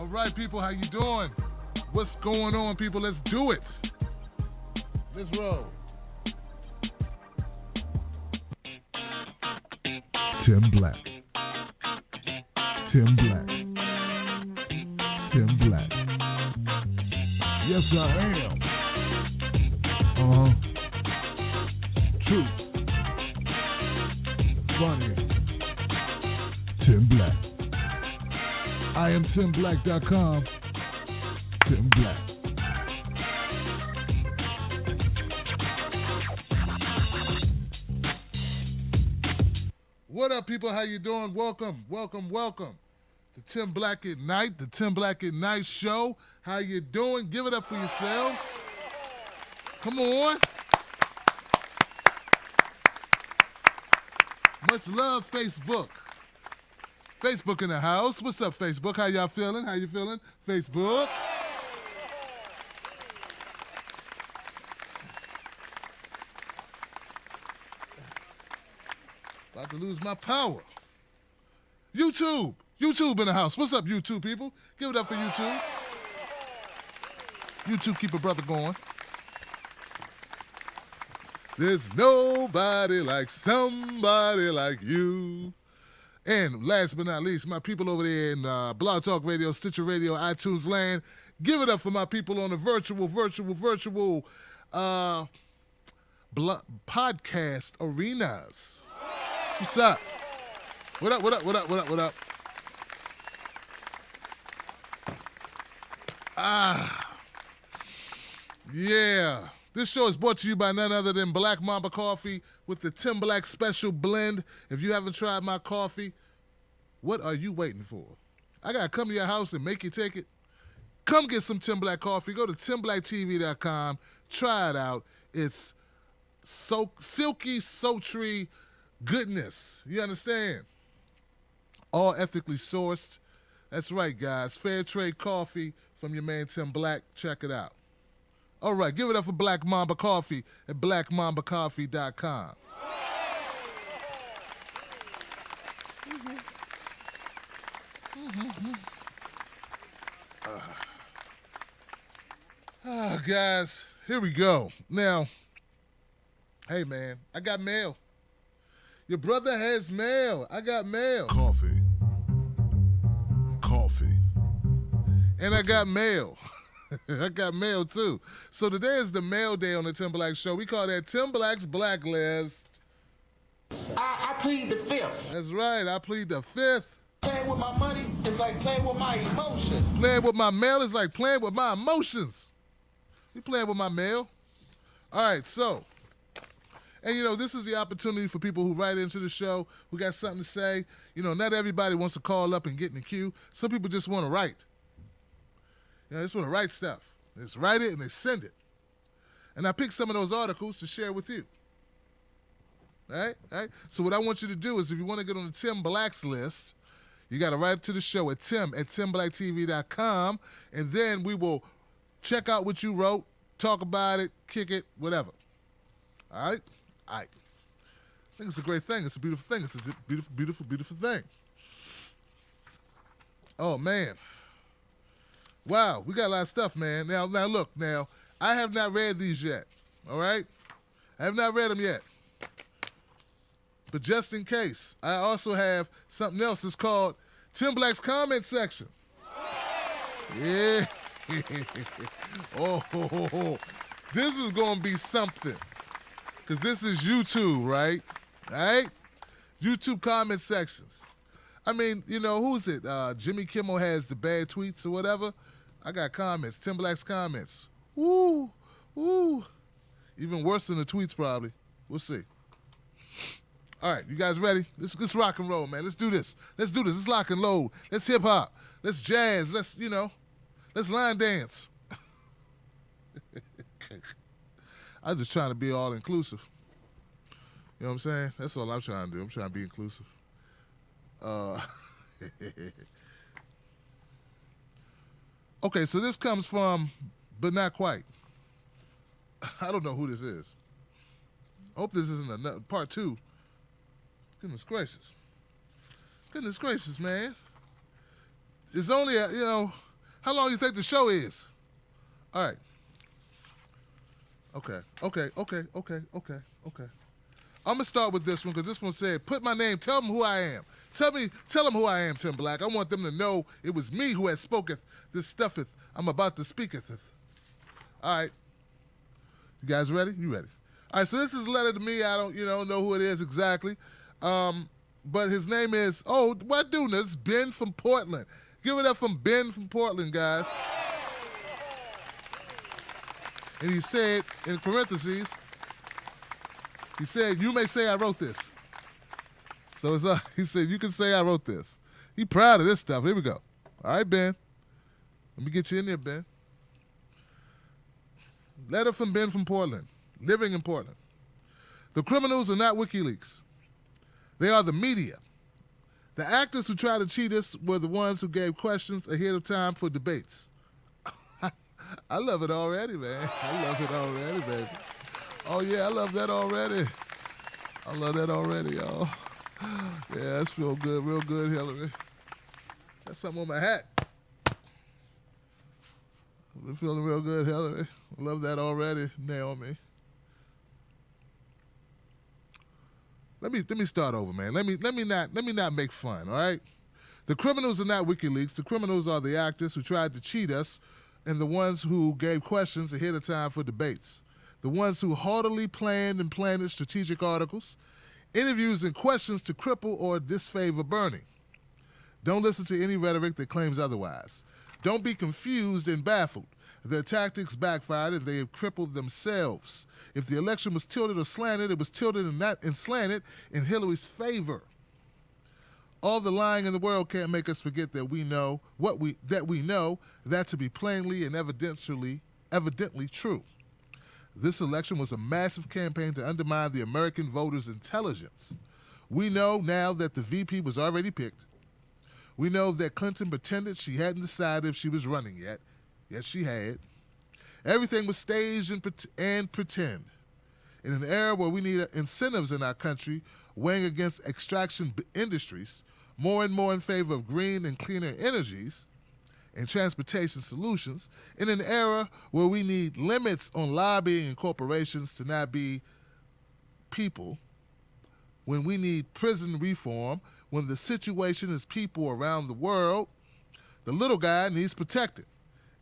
right, people, how you doing? What's going on, people? Let's do it. Let's roll. Tim Black. Tim Black. Tim Black. Yes, I am. Truth. Funny. Tim Black. I am TimBlack.com. Tim Black. What up, people? How you doing? Welcome to Tim Black at Night, the Tim Black at Night show. How you doing? Give it up for yourselves. Come on. Much love, Facebook. Facebook in the house. What's up, Facebook? How y'all feeling? How you feeling? Facebook. About to lose my power. YouTube in the house. What's up, YouTube people? Give it up for YouTube. YouTube, keep a brother going. There's nobody like somebody like you. And last but not least, my people over there in Blog Talk Radio, Stitcher Radio, iTunes land. Give it up for my people on the virtual podcast arenas. What's up? What up? Yeah. This show is brought to you by none other than Black Mamba Coffee with the Tim Black Special Blend. If you haven't tried my coffee, what are you waiting for? I got to come to your house and make you take it. Come get some Tim Black coffee. Go to TimBlackTV.com. Try it out. It's so silky, sultry goodness. You understand? All ethically sourced. That's right, guys. Fair trade coffee from your man Tim Black. Check it out. All right, give it up for Black Mamba Coffee at BlackMambaCoffee.com. Guys, here we go. Now, hey, man, I got mail. Your brother has mail. I got mail. Coffee. And I got mail. I got mail, too. So today is the mail day on the Tim Black Show. We call that Tim Black's BlackList. I plead the fifth. That's right. I plead the fifth. Playing with my money is like playing with my emotions. Playing with my mail is like playing with my emotions. You playing with my mail? All right, so. And, you know, this is the opportunity for people who write into the show, who got something to say. You know, not everybody wants to call up and get in the queue. Some people just want to write. You know, they just want to write stuff. They just write it and they send it. And I pick some of those articles to share with you. All right? So what I want you to do is if you want to get on the Tim Black's list, you got to write to the show at TimBlackTV.com, and then we will check out what you wrote, talk about it, kick it, whatever. All right? I think it's a great thing. It's a beautiful thing. It's a beautiful thing. Oh, man. Wow, we got a lot of stuff, man. Now, look, I have not read these yet, all right? I have not read them yet. But just in case, I also have something else that's called Tim Black's Comment Section. Yeah. Oh, this is going to be something. Because this is YouTube, right? All right? YouTube comment sections. I mean, you know, who's it? Jimmy Kimmel has the bad tweets or whatever. I got comments. Tim Black's comments. Woo. Even worse than the tweets, probably. We'll see. All right, you guys ready? Let's rock and roll, man. Let's do this. Let's lock and load. Let's hip hop. Let's jazz. Let's line dance. I'm just trying to be all inclusive. You know what I'm saying? That's all I'm trying to do. I'm trying to be inclusive. Okay, so this comes from, but not quite. I don't know who this is. I hope this isn't another part two. Goodness gracious, man. It's only How long do you think the show is? All right. Okay. I'm going to start with this one because this one said, put my name, tell them who I am. Tell them who I am, Tim Black. I want them to know it was me who has spoketh this stuffeth I'm about to speaketh. All right. You guys ready? You ready? All right, so this is a letter to me. I don't, know who it is exactly. But his name is, what dude? It's Ben from Portland. Give it up from Ben from Portland, guys. And he said, in parentheses, he said, you may say I wrote this. So he said, you can say I wrote this. He proud of this stuff. Here we go. All right, Ben. Let me get you in there, Ben. Letter from Ben from Portland, living in Portland. The criminals are not WikiLeaks. They are the media. The actors who tried to cheat us were the ones who gave questions ahead of time for debates. I love it already, man. I love it already, baby. Oh, yeah, I love that already. I love that already, y'all. Yeah, that's real good, Hillary. That's something on my hat. I've been feeling real good, Hillary. I love that already, Naomi. Let me start over, man. Let me not make fun, all right? The criminals are not WikiLeaks. The criminals are the actors who tried to cheat us and the ones who gave questions ahead of time for debates. The ones who haughtily planned and planted strategic articles, interviews and questions to cripple or disfavor Bernie. Don't listen to any rhetoric that claims otherwise. Don't be confused and baffled. Their tactics backfired and they have crippled themselves. If the election was tilted or slanted, it was tilted and slanted in Hillary's favor. All the lying in the world can't make us forget that we know that to be plainly and evidently true. This election was a massive campaign to undermine the American voters' intelligence. We know now that the VP was already picked. We know that Clinton pretended she hadn't decided if she was running yet. Yes, she had. Everything was staged and pretend. In an era where we need incentives in our country weighing against extraction industries, more and more in favor of green and cleaner energies and transportation solutions, in an era where we need limits on lobbying and corporations to not be people, when we need prison reform, when the situation is people around the world, the little guy needs protected.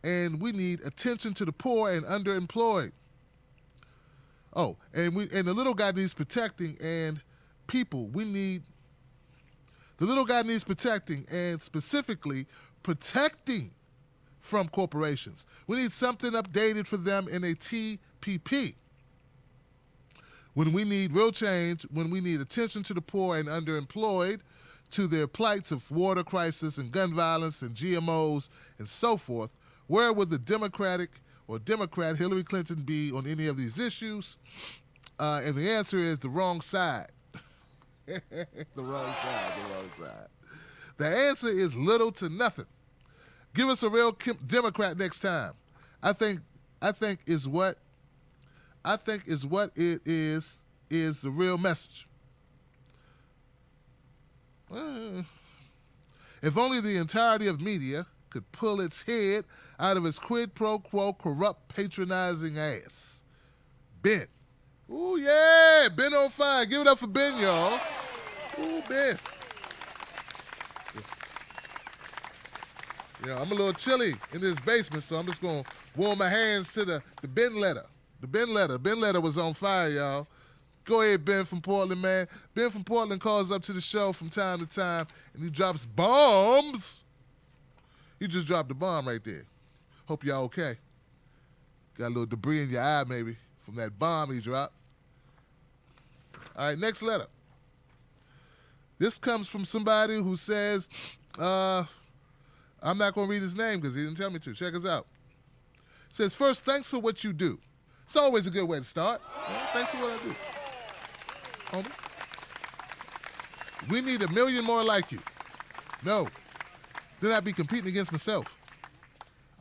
And we need attention to the poor and underemployed. Oh, and the little guy needs protecting and people. The little guy needs protecting and specifically protecting from corporations. We need something updated for them in a TPP. When we need real change, when we need attention to the poor and underemployed, to their plights of water crisis and gun violence and GMOs and so forth, where would the Democrat Hillary Clinton be on any of these issues? And the answer is the wrong side. The wrong side. The answer is little to nothing. Give us a real Democrat next time. I think is what it is the real message. If only the entirety of media could pull its head out of its quid pro quo corrupt patronizing ass. Ben. Ooh, yeah, Ben on fire. Give it up for Ben, y'all. Ooh, Ben. I'm a little chilly in this basement, so I'm just going to warm my hands to the Ben letter. The Ben letter was on fire, y'all. Go ahead, Ben from Portland, man. Ben from Portland calls up to the show from time to time, and he drops bombs. He just dropped a bomb right there. Hope y'all okay. Got a little debris in your eye, maybe, from that bomb he dropped. All right, next letter. This comes from somebody who says, I'm not going to read his name because he didn't tell me to. Check us out. It says, first, thanks for what you do. It's always a good way to start. Thanks for what I do. Homie. We need 1 million more like you. No. Then I'd be competing against myself.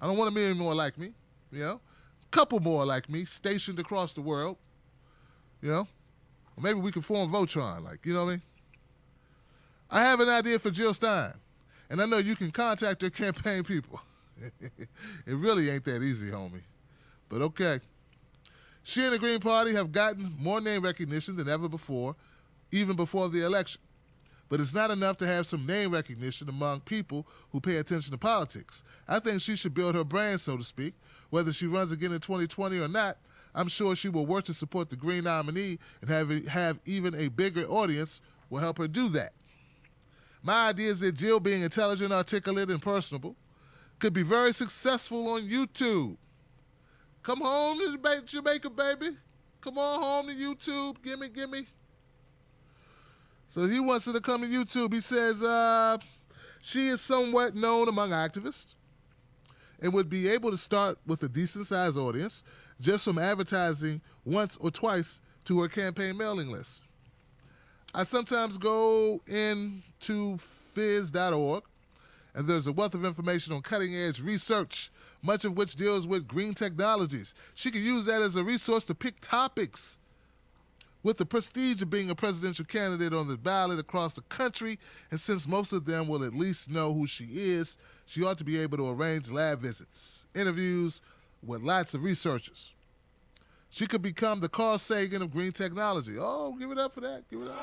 I don't want 1 million more like me. A couple more like me stationed across the world. Or maybe we can form Voltron, you know what I mean? I have an idea for Jill Stein, and I know you can contact her campaign people. It really ain't that easy, homie. But okay. She and the Green Party have gotten more name recognition than ever before, even before the election. But it's not enough to have some name recognition among people who pay attention to politics. I think she should build her brand, so to speak. Whether she runs again in 2020 or not, I'm sure she will work to support the Green nominee, and have even a bigger audience will help her do that. My idea is that Jill, being intelligent, articulate, and personable, could be very successful on YouTube. Come home to Jamaica, baby. Come on home to YouTube. Gimme. So he wants her to come to YouTube. He says she is somewhat known among activists and would be able to start with a decent-sized audience just from advertising once or twice to her campaign mailing list. I sometimes go into fizz.org, and there's a wealth of information on cutting-edge research, much of which deals with green technologies. She could use that as a resource to pick topics. With the prestige of being a presidential candidate on the ballot across the country, and since most of them will at least know who she is, she ought to be able to arrange lab visits, interviews with lots of researchers. She could become the Carl Sagan of green technology. Oh, give it up for that. Give it up.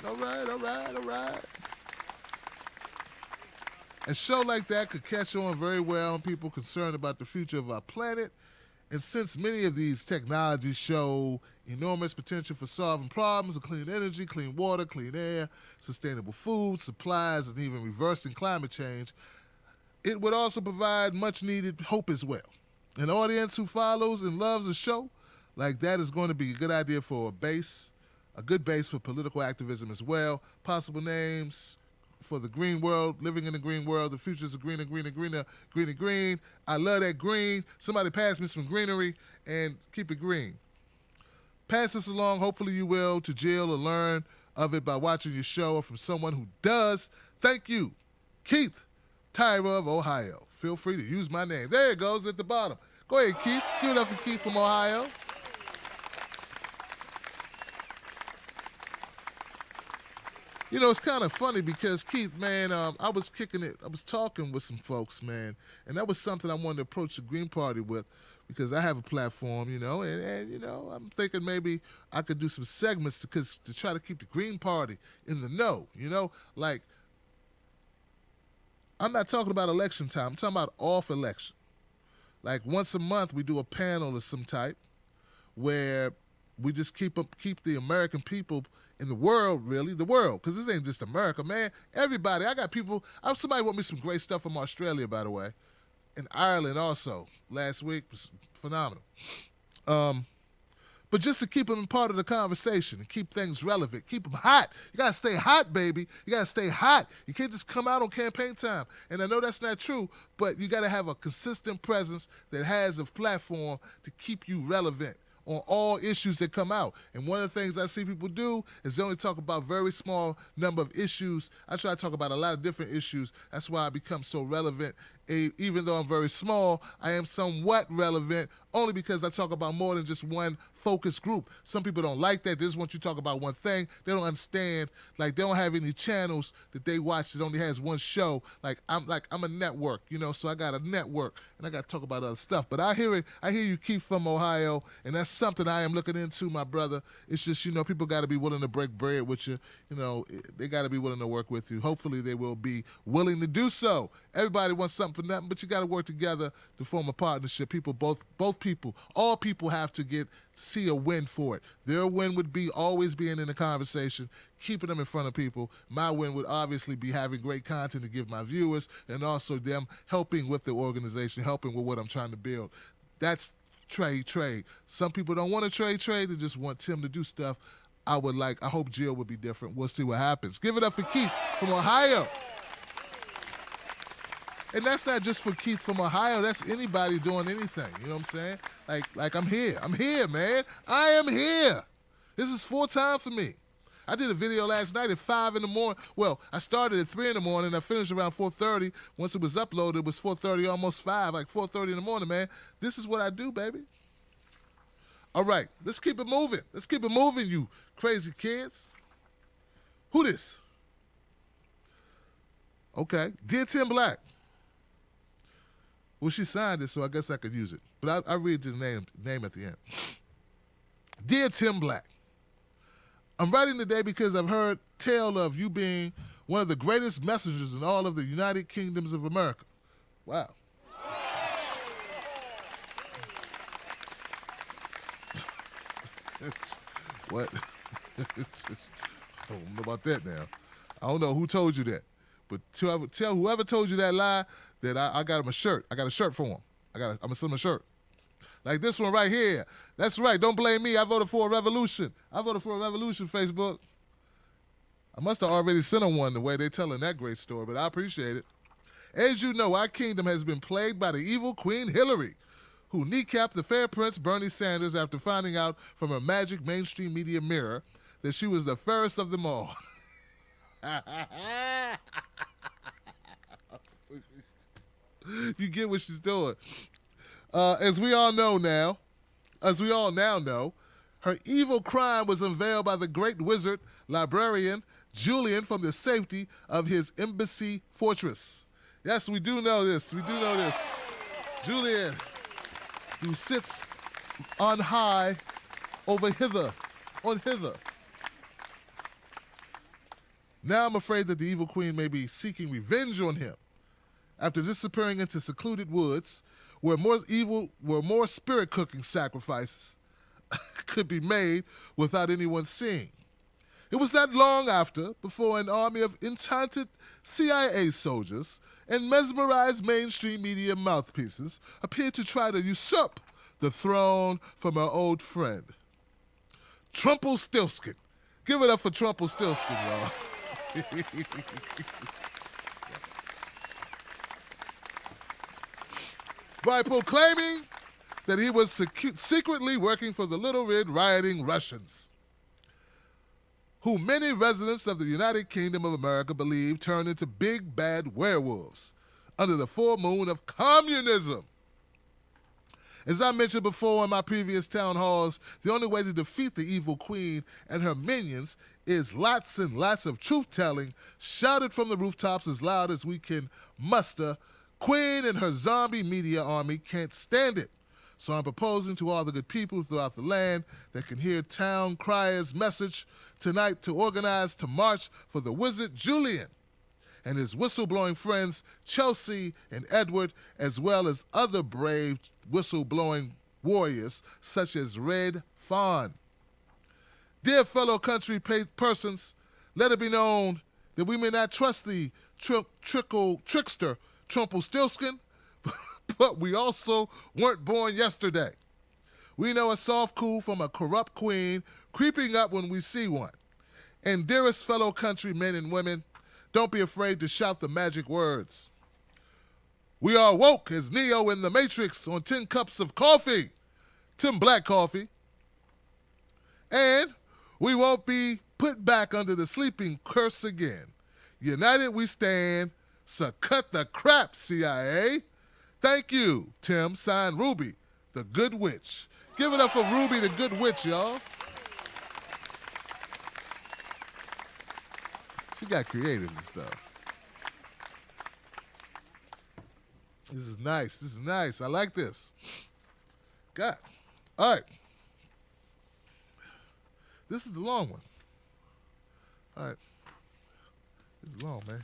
All right. A show like that could catch on very well on people concerned about the future of our planet. And since many of these technologies show enormous potential for solving problems of clean energy, clean water, clean air, sustainable food, supplies, and even reversing climate change, it would also provide much-needed hope as well. An audience who follows and loves a show like that is going to be a good idea for a good base for political activism as well. Possible names for the green world, living in the green world. The future is greener. I love that green. Somebody pass me some greenery and keep it green. Pass this along, hopefully you will, to Jill, or learn of it by watching your show, or from someone who does. Thank you, Keith Tyra of Ohio. Feel free to use my name. There it goes at the bottom. Go ahead, Keith. Give it up for Keith from Ohio. You know, it's kind of funny because, Keith, man, I was kicking it. I was talking with some folks, man, and that was something I wanted to approach the Green Party with, because I have a platform, you know, and you know, I'm thinking maybe I could do some segments to try to keep the Green Party in the know, you know? Like, I'm not talking about election time. I'm talking about off election. Like, once a month we do a panel of some type where we just keep the American people in the world, really, the world, because this ain't just America, man. Everybody, I got people, somebody want me some great stuff from Australia, by the way, and Ireland also. Last week was phenomenal. But just to keep them part of the conversation and keep things relevant, keep them hot. You got to stay hot, baby. You got to stay hot. You can't just come out on campaign time. And I know that's not true, but you got to have a consistent presence that has a platform to keep you relevant on all issues that come out. And one of the things I see people do is they only talk about very small number of issues. I try to talk about a lot of different issues. That's why I become so relevant. Even though I'm very small, I am somewhat relevant only because I talk about more than just one focus group. Some people don't like that. They just want you to talk about one thing. They don't understand. Like, they don't have any channels that they watch that only has one show. I'm a network, you know, so I got a network and I got to talk about other stuff. But I hear you, Keith from Ohio, and that's something I am looking into, my brother. It's just, you know, people got to be willing to break bread with you. You know, they got to be willing to work with you. Hopefully they will be willing to do so. Everybody wants something for nothing, but you got to work together to form a partnership. All people have to see a win for it. Their win would be always being in the conversation, keeping them in front of people. My win would obviously be having great content to give my viewers, and also them helping with the organization, helping with what I'm trying to build. That's trade. Some people don't want to trade. They just want Tim to do stuff. I hope Jill would be different. We'll see what happens. Give it up for Keith from Ohio. And that's not just for Keith from Ohio. That's anybody doing anything. You know what I'm saying? Like I'm here. I'm here, man. I am here. This is full time for me. I did a video last night at 5 in the morning. Well, I started at 3 in the morning. I finished around 4:30. Once it was uploaded, it was 4:30, almost 5, like 4:30 in the morning, man. This is what I do, baby. All right, let's keep it moving. Let's keep it moving, you crazy kids. Who this? Okay. Dear Tim Black. Well, she signed it, so I guess I could use it. But I'll read the name at the end. Dear Tim Black, I'm writing today because I've heard tale of you being one of the greatest messengers in all of the United Kingdoms of America. Wow. What? I don't know about that now. I don't know who told you that. But tell whoever told you that lie that I got him a shirt. I got a shirt for him. I'm going to send him a shirt. Like this one right here. That's right. Don't blame me. I voted for a revolution. I voted for a revolution, Facebook. I must have already sent him one the way they're telling that great story, but I appreciate it. As you know, our kingdom has been plagued by the evil Queen Hillary, who kneecapped the fair prince Bernie Sanders after finding out from her magic mainstream media mirror that she was the fairest of them all. You get what she's doing. As we all now know, her evil crime was unveiled by the great wizard, librarian, Julian, from the safety of his embassy fortress. Yes, we do know this. Julian, who sits on high on hither. Now I'm afraid that the evil queen may be seeking revenge on him after disappearing into secluded woods where more spirit cooking sacrifices could be made without anyone seeing. It was not long before an army of enchanted CIA soldiers and mesmerized mainstream media mouthpieces appeared to try to usurp the throne from our old friend, Trumpelstiltskin. Give it up for Trumpelstiltskin, y'all. By proclaiming that he was secretly working for the Little Red rioting Russians, who many residents of the United Kingdom of America believe turned into big bad werewolves under the full moon of communism. As I mentioned before in my previous town halls, the only way to defeat the evil queen and her minions is lots and lots of truth-telling, shouted from the rooftops as loud as we can muster. Queen and her zombie media army can't stand it. So I'm proposing to all the good people throughout the land that can hear town crier's message tonight to organize to march for the wizard Julian and his whistleblowing friends Chelsea and Edward, as well as other brave whistleblowing warriors such as Red Fawn. Dear fellow country persons, let it be known that we may not trust the trickster Trumpelstiltskin, but we also weren't born yesterday. We know a soft coup from a corrupt queen creeping up when we see one. And dearest fellow countrymen and women, don't be afraid to shout the magic words. We are woke as Neo in the Matrix on 10 cups of coffee, Tim Black coffee. And we won't be put back under the sleeping curse again. United we stand, so cut the crap, CIA. Thank you, Tim. Signed, Ruby, the Good Witch. Give it up for Ruby, the Good Witch, y'all. She got creative and stuff. This is nice. I like this. God. All right. This is the long one. All right. This is long, man.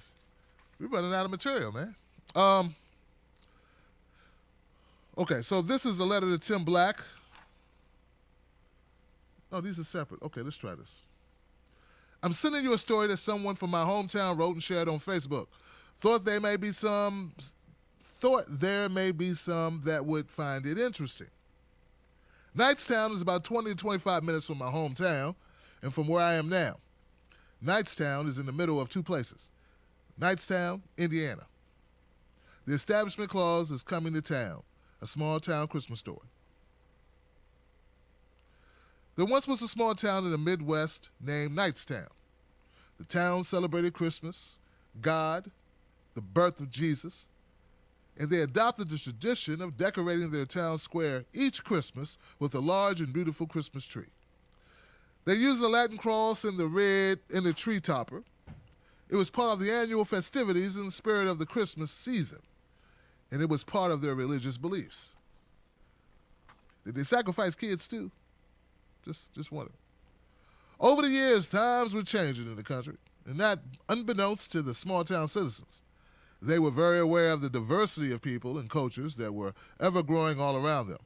We're running out of material, man. Okay, so this is a letter to Tim Black. Oh, these are separate. Okay, let's try this. I'm sending you a story that someone from my hometown wrote and shared on Facebook. Thought there may be some that would find it interesting. Knightstown is about 20 to 25 minutes from my hometown and from where I am now. Knightstown is in the middle of two places. Knightstown, Indiana. The Establishment Clause is coming to town, a small town Christmas story. There once was a small town in the Midwest named Knightstown. The town celebrated Christmas, God, the birth of Jesus, and they adopted the tradition of decorating their town square each Christmas with a large and beautiful Christmas tree. They used the Latin cross and the red in the tree topper, It was part of the annual festivities in the spirit of the Christmas season, and it was part of their religious beliefs. Did they sacrifice kids too? Just wondering. Over the years, times were changing in the country, and not unbeknownst to the small-town citizens. They were very aware of the diversity of people and cultures that were ever growing all around them.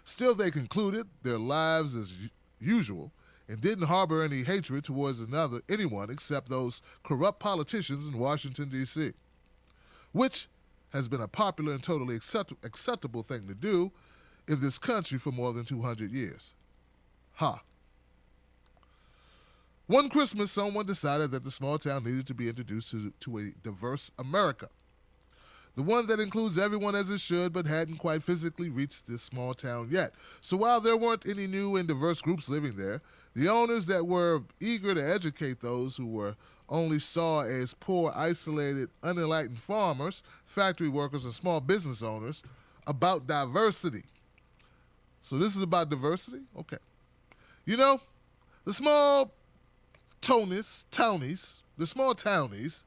Still, they concluded their lives as usual and didn't harbor any hatred towards anyone except those corrupt politicians in Washington, D.C., which has been a popular and totally acceptable thing to do in this country for more than 200 years. One Christmas, someone decided that the small town needed to be introduced to a diverse America. The one that includes everyone as it should, but hadn't quite physically reached this small town yet. So while there weren't any new and diverse groups living there, the owners that were eager to educate those who were only saw as poor, isolated, unenlightened farmers, factory workers, and small business owners about diversity. So this is about diversity? Okay. You know, the small townies, the small townies,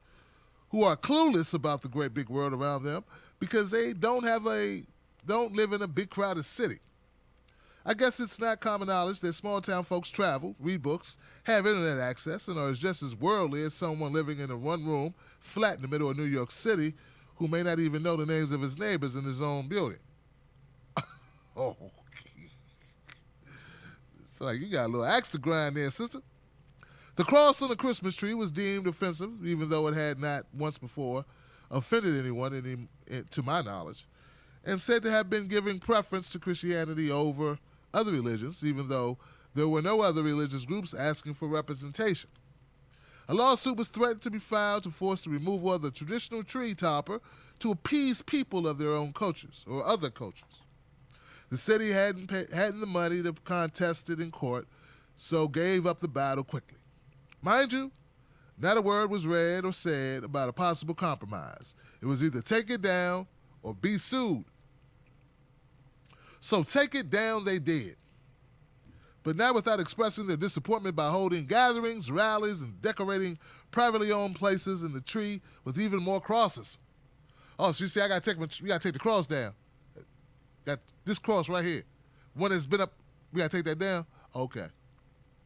who are clueless about the great big world around them because they don't live in a big crowded city. I guess it's not common knowledge that small town folks travel, read books, have internet access, and are just as worldly as someone living in a one-room flat in the middle of New York City who may not even know the names of his neighbors in his own building. Oh, it's like you got a little axe to grind there, sister. The cross on the Christmas tree was deemed offensive, even though it had not once before offended anyone, to my knowledge, and said to have been giving preference to Christianity over other religions, even though there were no other religious groups asking for representation. A lawsuit was threatened to be filed to force the removal of the traditional tree topper to appease people of their own cultures or other cultures. The city hadn't the money to contest it in court, so gave up the battle quickly. Mind you, not a word was read or said about a possible compromise. It was either take it down or be sued. So take it down they did. But not without expressing their disappointment by holding gatherings, rallies, and decorating privately owned places in the tree with even more crosses. Oh, so you see, we gotta take the cross down. Got this cross right here. One that's been up, we gotta take that down? Okay,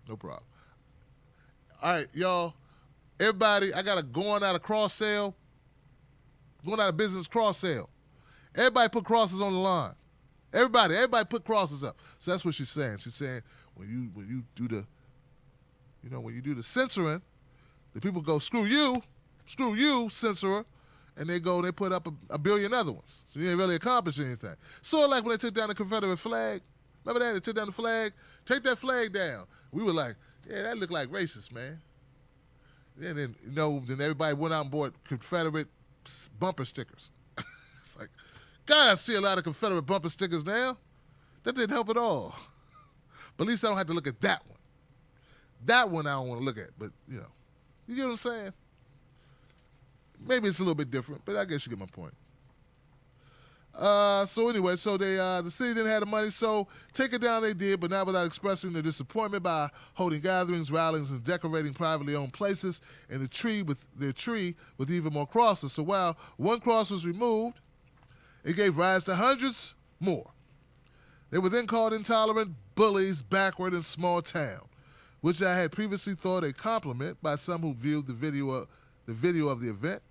no problem. All right, y'all. Everybody, I got a going out of business cross sale. Everybody put crosses on the line. Everybody put crosses up. So that's what she's saying. She's saying when you do the censoring, the people go, screw you, censorer, and they put up a billion other ones. So you ain't really accomplished anything. Sort of like when they took down the Confederate flag. Remember that? They took down the flag. Take that flag down. We were like, yeah, that looked like racist, man. And then, then everybody went out and bought Confederate bumper stickers. It's like, God, I see a lot of Confederate bumper stickers now. That didn't help at all. But at least I don't have to look at that one. That one I don't want to look at, but, you get what I'm saying? Maybe it's a little bit different, but I guess you get my point. So anyway, the city didn't have the money, so take it down they did, but not without expressing their disappointment by holding gatherings, rallies, and decorating privately owned places in their tree with even more crosses. So while one cross was removed, it gave rise to hundreds more. They were then called intolerant bullies, backward, and small town, which I had previously thought a compliment by some who viewed the video of the event.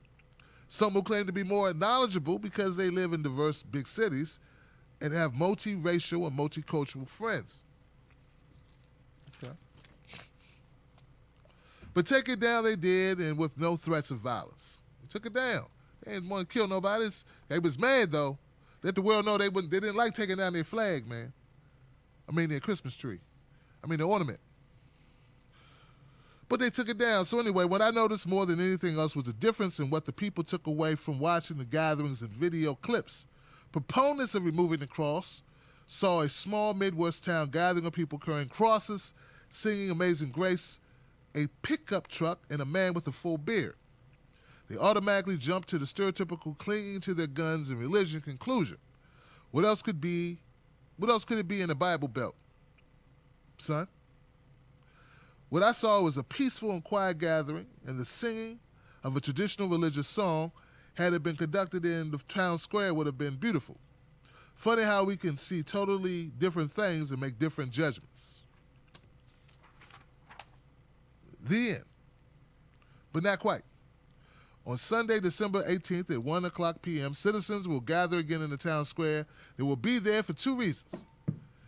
Some who claim to be more knowledgeable because they live in diverse big cities and have multiracial and multicultural friends. Okay. But take it down they did, and with no threats of violence. They took it down. They didn't want to kill nobody. They was mad, though. Let the world know they didn't like taking down their flag, man. I mean, their Christmas tree. I mean, the ornament. But they took it down. So anyway, what I noticed more than anything else was the difference in what the people took away from watching the gatherings and video clips. Proponents of removing the cross saw a small Midwest town gathering of people carrying crosses, singing Amazing Grace, a pickup truck, and a man with a full beard. They automatically jumped to the stereotypical clinging to their guns and religion conclusion. What else could it be in the Bible Belt, son? What I saw was a peaceful and quiet gathering, and the singing, of a traditional religious song, had it been conducted in the town square, would have been beautiful. Funny how we can see totally different things and make different judgments. The end. But not quite. On Sunday, December 18th at 1 o'clock p.m., citizens will gather again in the town square. They will be there for two reasons.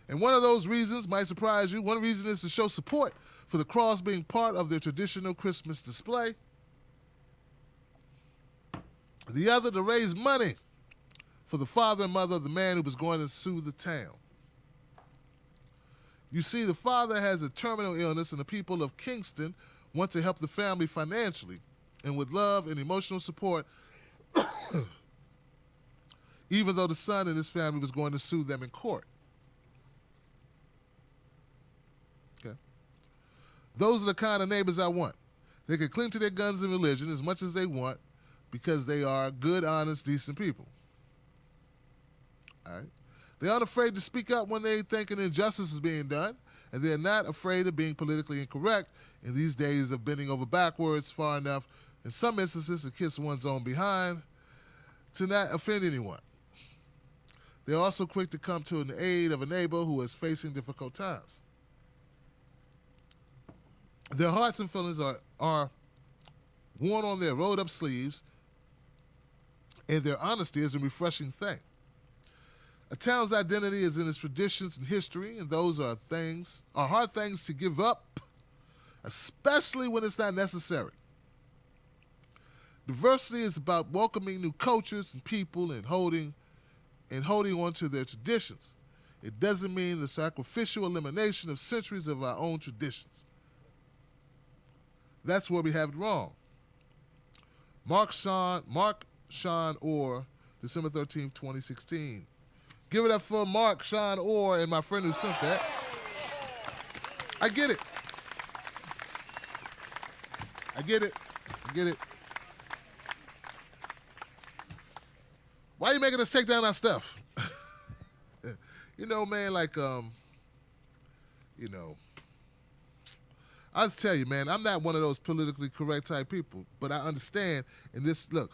And one of those reasons might surprise you. One reason is to show support for the cross being part of their traditional Christmas display. The other, to raise money for the father and mother of the man who was going to sue the town. You see, the father has a terminal illness, and the people of Kingston want to help the family financially and with love and emotional support, even though the son and his family was going to sue them in court. Okay. Those are the kind of neighbors I want. They can cling to their guns and religion as much as they want because they are good, honest, decent people. All right. They aren't afraid to speak up when they think an injustice is being done, and they're not afraid of being politically incorrect in these days of bending over backwards far enough, in some instances, to kiss one's own behind, to not offend anyone. They're also quick to come to the aid of a neighbor who is facing difficult times. Their hearts and feelings are worn on their rolled-up sleeves, and their honesty is a refreshing thing. A town's identity is in its traditions and history, and those are hard things to give up, especially when it's not necessary. Diversity is about welcoming new cultures and people and holding on to their traditions. It doesn't mean the sacrificial elimination of centuries of our own traditions. That's where we have it wrong. Mark Sean Orr, December 13th, 2016. Give it up for Mark Sean Orr and my friend who sent that. I get it. I get it. Why are you making us take down our stuff? You know, man, I'll just tell you, man, I'm not one of those politically correct type people, but I understand in this, look,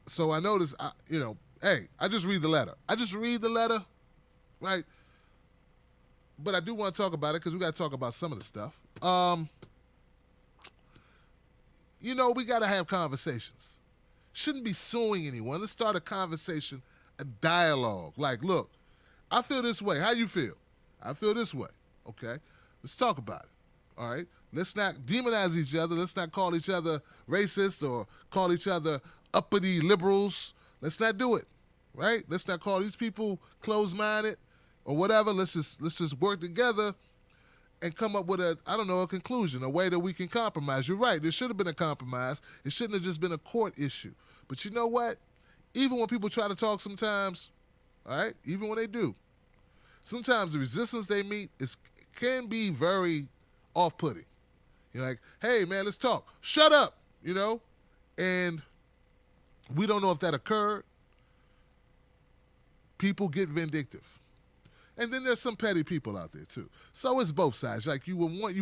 so I notice, hey, I just read the letter. Right? But I do want to talk about it because we got to talk about some of the stuff. We got to have conversations. Shouldn't be suing anyone. Let's start a conversation, a dialogue. Like, look, I feel this way. How you feel? I feel this way. Okay? Let's talk about it. All right? Let's not demonize each other. Let's not call each other racist or call each other uppity liberals. Let's not do it. Right? Let's not call these people closed-minded or whatever. Let's just work together and come up with a conclusion, a way that we can compromise. You're right. There should have been a compromise. It shouldn't have just been a court issue. But you know what? Even when people try to talk sometimes, all right, even when they do, sometimes the resistance they meet can be very off-putting. You're like, hey, man, let's talk. Shut up, And we don't know if that occurred. People get vindictive. And then there's some petty people out there too. So it's both sides. Like you would like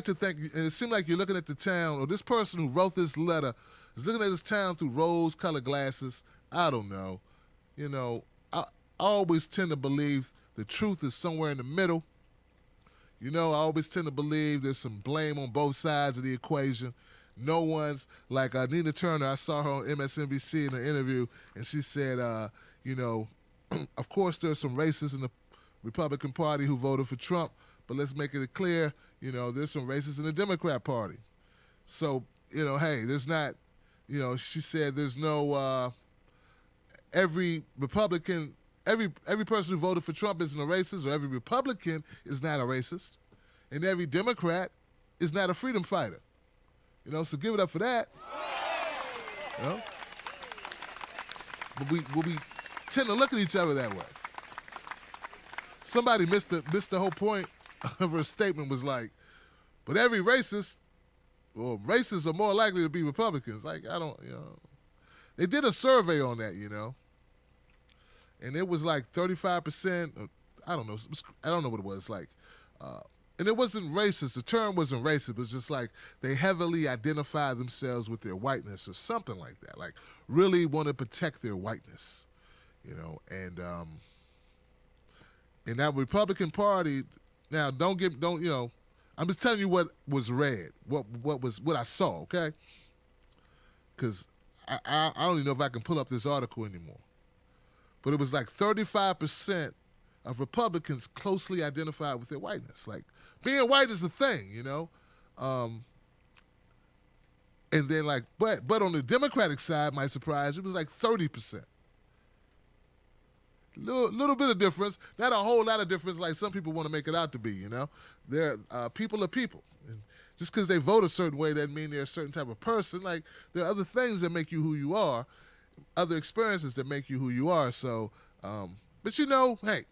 to think, and it seemed like you're looking at the town, or this person who wrote this letter is looking at this town through rose-colored glasses. I don't know. I always tend to believe the truth is somewhere in the middle. I always tend to believe there's some blame on both sides of the equation. No one's like Nina Turner. I saw her on MSNBC in an interview, and she said, of course there's some racists in the Republican Party who voted for Trump, but let's make it clear, there's some racists in the Democrat Party. So, hey, there's not, she said there's no, every Republican, every person who voted for Trump isn't a racist, or every Republican is not a racist, and every Democrat is not a freedom fighter. So give it up for that. But we tend to look at each other that way. Somebody missed the whole point of her statement, was like, but every racist, or racists are more likely to be Republicans. Like, they did a survey on that, and it was like 35%, I don't know what it was, like and it wasn't racist. The term wasn't racist. It was just like they heavily identify themselves with their whiteness or something like that. Like really want to protect their whiteness, you know. And in that Republican Party, now don't you know, I'm just telling you what was read, what I saw, okay? Because I don't even know if I can pull up this article anymore. But it was like 35% of Republicans closely identified with their whiteness. Like, being white is the thing, you know? And then, like, but on the Democratic side, my surprise, it was like 30%. Little bit of difference. Not a whole lot of difference like some people want to make it out to be, you know? People are people. And just because they vote a certain way doesn't mean they're a certain type of person. Like, there are other things that make you who you are, other experiences that make you who you are. So, but you know, hey.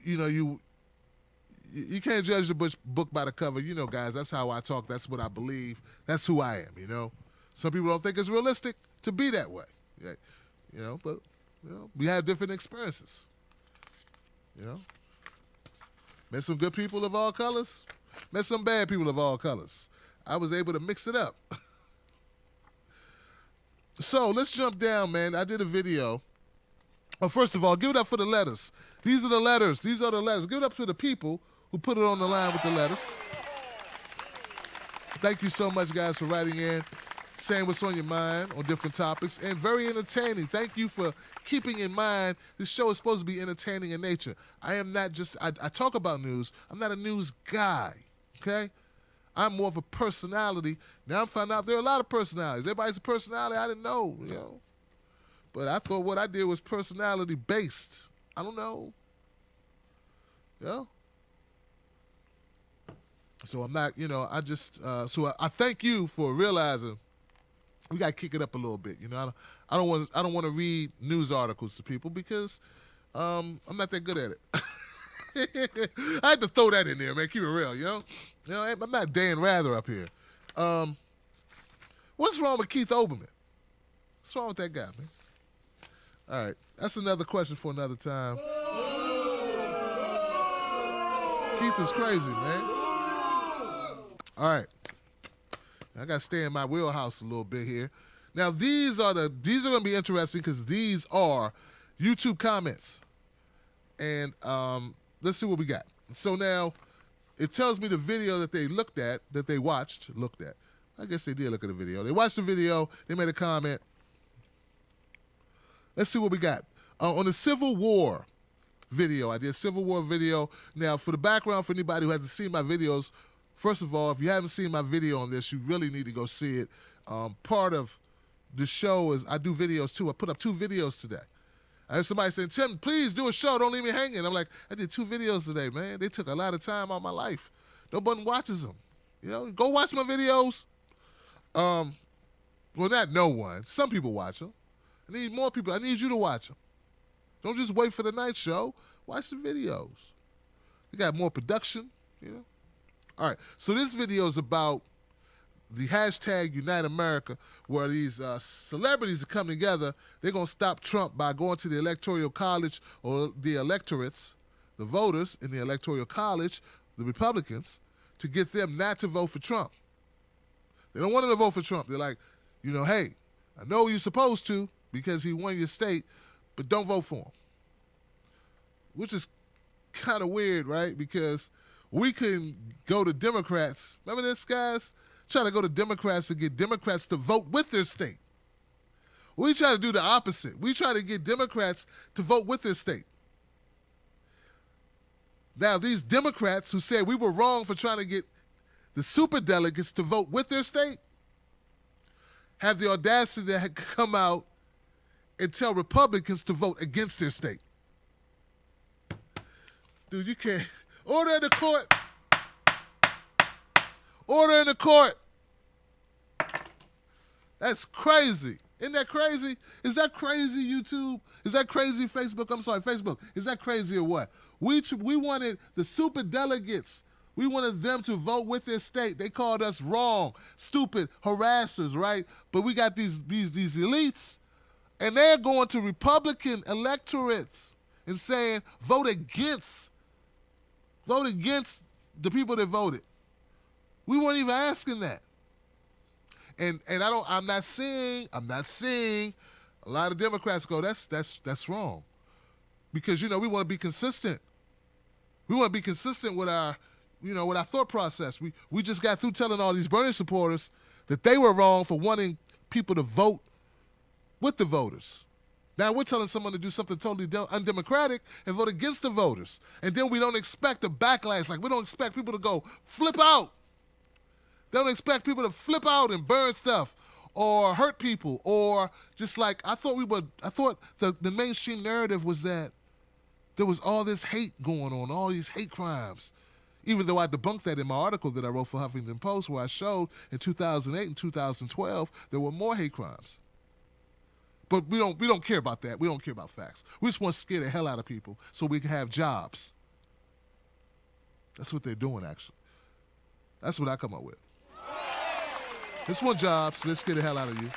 You know, you can't judge the book by the cover. You know, guys, that's how I talk. That's what I believe. That's who I am, you know? Some people don't think it's realistic to be that way. Yeah, you know, but you know, we have different experiences. You know, met some good people of all colors, met some bad people of all colors. I was able to mix it up. So let's jump down, man. I did a video. Oh, first of all, give it up for the letters. These are the letters. Give it up to the people who put it on the line with the letters. Thank you so much, guys, for writing in, saying what's on your mind on different topics, and very entertaining. Thank you for keeping in mind this show is supposed to be entertaining in nature. I am not just, I talk about news. I'm not a news guy, okay? I'm more of a personality. Now I'm finding out there are a lot of personalities. Everybody's a personality. I didn't know, you know. But I thought what I did was personality-based. I don't know. You know? So I'm not, you know, I just, so I thank you for realizing we got to kick it up a little bit. You know, I don't want to read news articles to people because I'm not that good at it. I had to throw that in there, man. Keep it real, you know? You know, I'm not Dan Rather up here. What's wrong with Keith Olbermann? What's wrong with that guy, man? All right, that's another question for another time. Keith is crazy, man. All right, I got to stay in my wheelhouse a little bit here. Now, these are going to be interesting because these are YouTube comments. And let's see what we got. So now, it tells me the video that they looked at. I guess they did look at the video. They watched the video. They made a comment. Let's see what we got. On the Civil War video, I did a Civil War video. Now, for the background, for anybody who hasn't seen my videos, first of all, if you haven't seen my video on this, you really need to go see it. Part of the show is I do videos, too. I put up 2 videos today. I had somebody saying, Tim, please do a show. Don't leave me hanging. I'm like, I did 2 videos today, man. They took a lot of time out of my life. Nobody watches them. You know, go watch my videos. Well, not no one. Some people watch them. I need more people. I need you to watch them. Don't just wait for the night show. Watch the videos. We got more production, you know. All right, so this video is about the hashtag Unite America, where these celebrities are coming together. They're going to stop Trump by going to the Electoral College or the electorates, the voters in the Electoral College, the Republicans, to get them not to vote for Trump. They don't want them to vote for Trump. They're like, you know, hey, I know you're supposed to because he won your state, but don't vote for him. Which is kind of weird, right? Because we can go to Democrats. Remember this, guys? Trying to go to Democrats to get Democrats to vote with their state. We try to do the opposite. We try to get Democrats to vote with their state. Now, these Democrats who said we were wrong for trying to get the superdelegates to vote with their state have the audacity to come out and tell Republicans to vote against their state. Dude, you can't. Order in the court. Order in the court. That's crazy. Isn't that crazy? Is that crazy, YouTube? Is that crazy, Facebook? I'm sorry, Facebook. Is that crazy or what? We wanted the superdelegates. We wanted them to vote with their state. They called us wrong, stupid, harassers, right? But we got these elites, and they're going to Republican electorates and saying vote against the people that voted. We weren't even asking that. And I'm not saying a lot of Democrats go, that's wrong. Because, we want to be consistent. We want to be consistent with our thought process. We just got through telling all these Bernie supporters that they were wrong for wanting people to vote with the voters. Now we're telling someone to do something totally undemocratic and vote against the voters. And then we don't expect a backlash. Like, we don't expect people to go flip out. They don't expect people to flip out and burn stuff or hurt people, or just like, I thought the mainstream narrative was that there was all this hate going on, all these hate crimes. Even though I debunked that in my article that I wrote for Huffington Post, where I showed in 2008 and 2012 there were more hate crimes. But we don't care about that. We don't care about facts. We just want to scare the hell out of people so we can have jobs. That's what they're doing, actually. That's what I come up with. Just want jobs. Let's scare the hell out of you.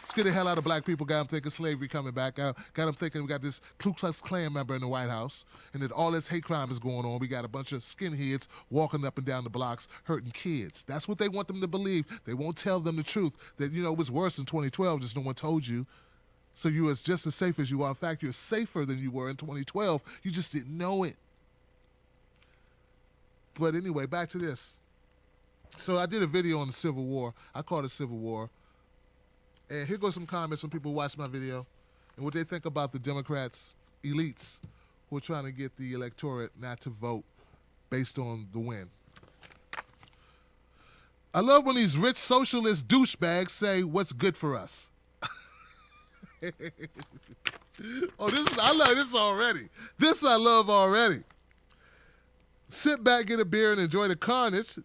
Scare the hell out of black people. Got them thinking slavery coming back. Got them thinking we got this Ku Klux Klan member in the White House and that all this hate crime is going on. We got a bunch of skinheads walking up and down the blocks hurting kids. That's what they want them to believe. They won't tell them the truth that, it was worse in 2012, just no one told you. So you was just as safe as you are. In fact, you're safer than you were in 2012. You just didn't know it. But anyway, back to this. So I did a video on the Civil War. I called it Civil War. And here goes some comments from people who watched my video and what they think about the Democrats, elites, who are trying to get the electorate not to vote based on the win. I love when these rich socialist douchebags say what's good for us. I love this already. This I love already. Sit back, get a beer, and enjoy the carnage.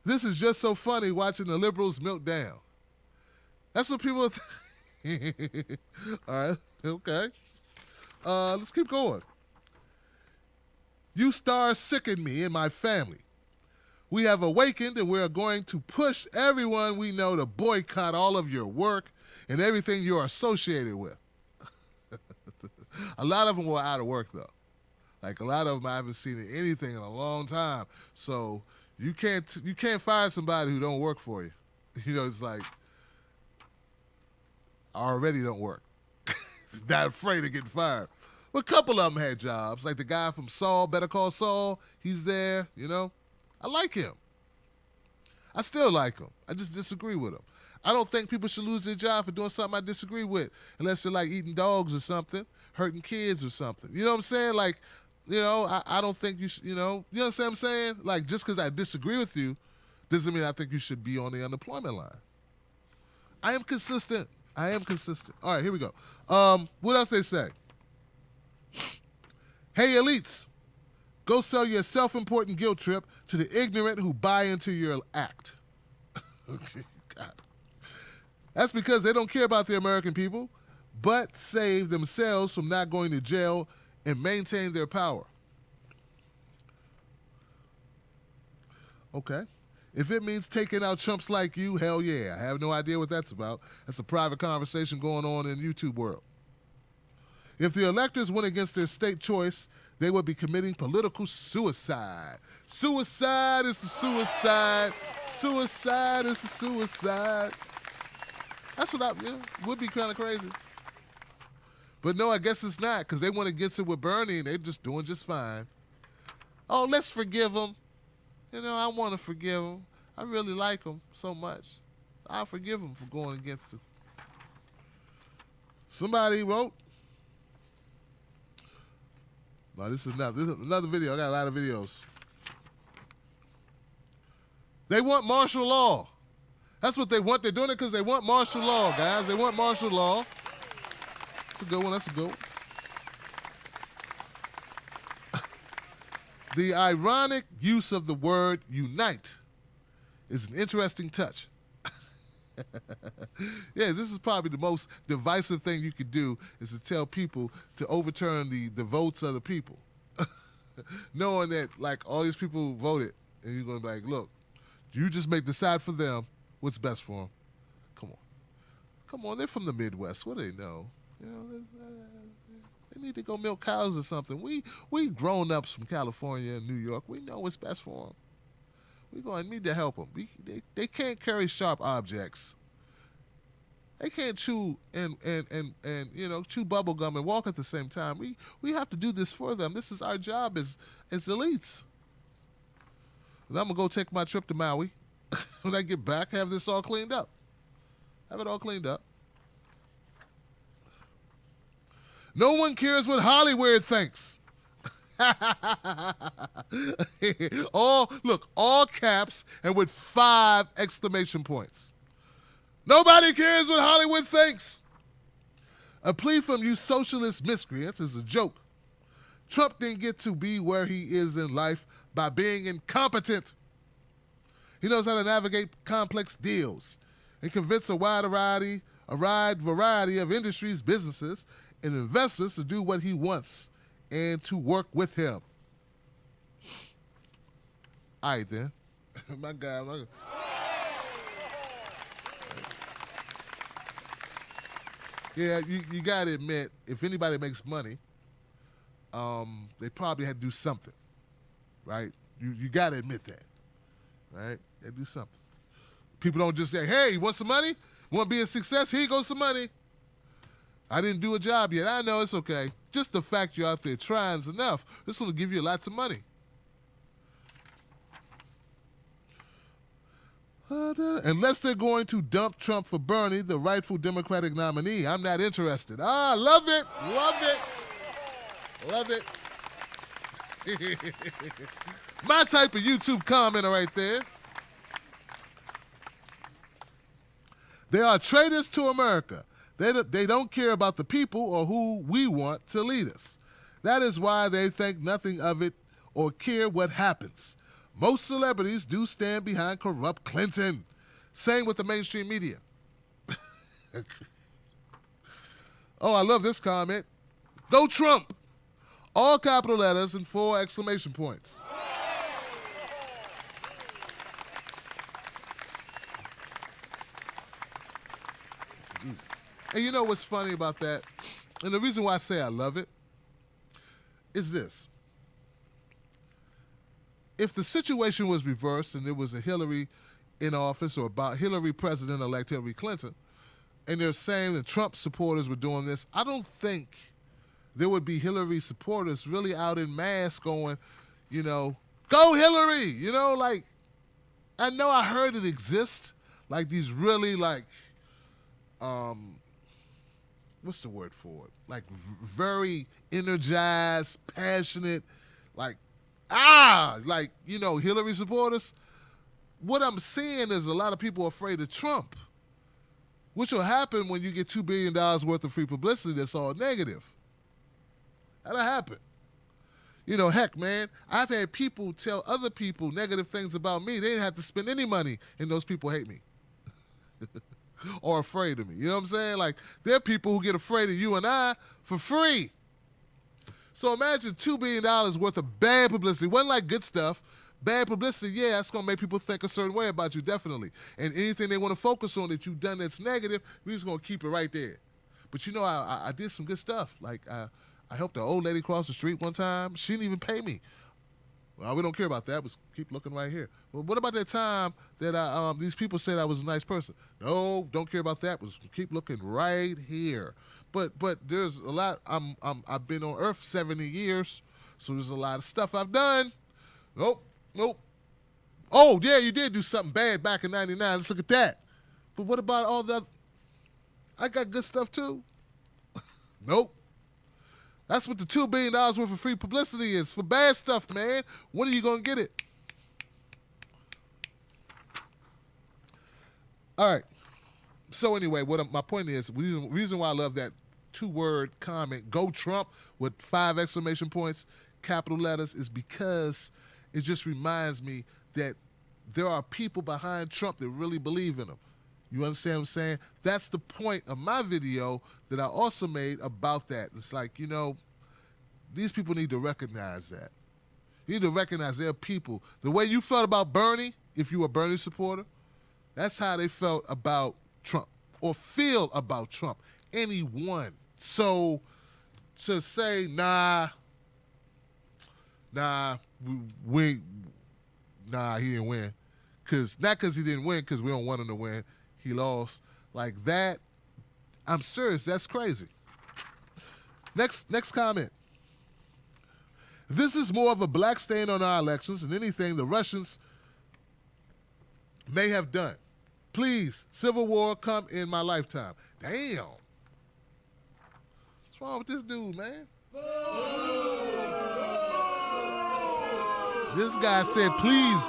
This is just so funny watching the liberals melt down. That's what people all right, okay. Let's keep going. You stars sicken me and my family. We have awakened and we are going to push everyone we know to boycott all of your work and everything you're associated with. A lot of them were out of work, though. Like, a lot of them I haven't seen anything in a long time. So you can't fire somebody who don't work for you. It's like, I already don't work. Not afraid of getting fired. Well, a couple of them had jobs. Like the guy from Saul, Better Call Saul. He's there, I like him. I still like him. I just disagree with him. I don't think people should lose their job for doing something I disagree with, unless they're like eating dogs or something, hurting kids or something. You know what I'm saying? Like, I don't think you should, you understand what I'm saying? Like, just because I disagree with you doesn't mean I think you should be on the unemployment line. I am consistent. All right, here we go. What else they say? Hey, elites, go sell your self-important guilt trip to the ignorant who buy into your act. Okay, God. That's because they don't care about the American people, but save themselves from not going to jail and maintain their power. Okay. If it means taking out chumps like you, hell yeah. I have no idea what that's about. That's a private conversation going on in the YouTube world. If the electors went against their state choice, they would be committing political suicide. Suicide is a suicide. Suicide is a suicide. That's what would be kind of crazy. But no, I guess it's not, because they went against it with Bernie and they're just doing just fine. Oh, let's forgive them. I want to forgive them. I really like them so much. I'll forgive them for going against it. Somebody wrote. No, this is another video. I got a lot of videos. They want martial law. That's what they want. They're doing it because they want martial law, guys. They want martial law. That's a good one. The ironic use of the word unite is an interesting touch. Yes, this is probably the most divisive thing you could do, is to tell people to overturn the votes of the people. Knowing that, like, all these people voted, and you're going to be like, look, you just decide for them what's best for them. Come on, they're from the Midwest. What do they know? They need to go milk cows or something. We grown ups from California and New York. We know what's best for them. We're going to need to help them. They can't carry sharp objects. They can't chew and chew bubble gum and walk at the same time. We have to do this for them. This is our job as elites. And I'm gonna go take my trip to Maui. When I get back, have this all cleaned up. Have it all cleaned up. No one cares what Hollywood thinks. all caps and with 5 exclamation points. Nobody cares what Hollywood thinks. A plea from you socialist miscreants is a joke. Trump didn't get to be where he is in life by being incompetent. He knows how to navigate complex deals and convince a wide variety of industries, businesses, and investors to do what he wants and to work with him. All right, then. My God. Yeah, you got to admit, if anybody makes money, they probably had to do something, right? You got to admit that, right? They do something. People don't just say, hey, you want some money? Want to be a success? Here goes some money. I didn't do a job yet. I know, it's okay. Just the fact you're out there trying is enough. This will give you lots of money. Unless they're going to dump Trump for Bernie, the rightful Democratic nominee, I'm not interested. Love it. Love it. My type of YouTube commenter right there. They are traitors to America. They don't care about the people or who we want to lead us. That is why they think nothing of it or care what happens. Most celebrities do stand behind corrupt Clinton. Same with the mainstream media. Oh, I love this comment. Go Trump. All capital letters and 4 exclamation points. And you know what's funny about that? And the reason why I say I love it is this. If the situation was reversed and there was a Hillary in office or about Hillary President-elect Hillary Clinton, and they're saying that Trump supporters were doing this, I don't think there would be Hillary supporters really out in mass going, go Hillary! I know I heard it exist, like these really what's the word for it? Like very energized, passionate, Hillary supporters. What I'm seeing is a lot of people afraid of Trump, which will happen when you get $2 billion worth of free publicity that's all negative. That'll happen. Heck, man, I've had people tell other people negative things about me. They didn't have to spend any money, and those people hate me. Or afraid of me. You know what I'm saying? There are people who get afraid of you and I for free. So imagine $2 billion worth of bad publicity. Wasn't like good stuff. Bad publicity, yeah, that's going to make people think a certain way about you, definitely. And anything they want to focus on that you've done that's negative, we're just going to keep it right there. But I did some good stuff. I helped an old lady cross the street one time. She didn't even pay me. Well, we don't care about that. Let's keep looking right here. Well, what about that time that these people said I was a nice person? No, don't care about that. Let's keep looking right here. But there's a lot. I've been on Earth 70 years, so there's a lot of stuff I've done. Nope. Oh, yeah, you did do something bad back in 99. Let's look at that. But what about all the I got good stuff too. Nope. That's what the $2 billion worth of free publicity is, for bad stuff, man. When are you going to get it? All right. So anyway, my point is, the reason why I love that 2-word comment, go Trump, with 5 exclamation points, capital letters, is because it just reminds me that there are people behind Trump that really believe in him. You understand what I'm saying? That's the point of my video that I also made about that. It's these people need to recognize that. You need to recognize there are people. The way you felt about Bernie, if you were a Bernie supporter, that's how they felt about Trump or feel about Trump. Anyone. So to say, nah, he didn't win. Not because he didn't win, because we don't want him to win. He lost. Like that, I'm serious. That's crazy. Next comment. This is more of a black stain on our elections than anything the Russians may have done. Please, civil war come in my lifetime. Damn. What's wrong with this dude, man? This guy said, please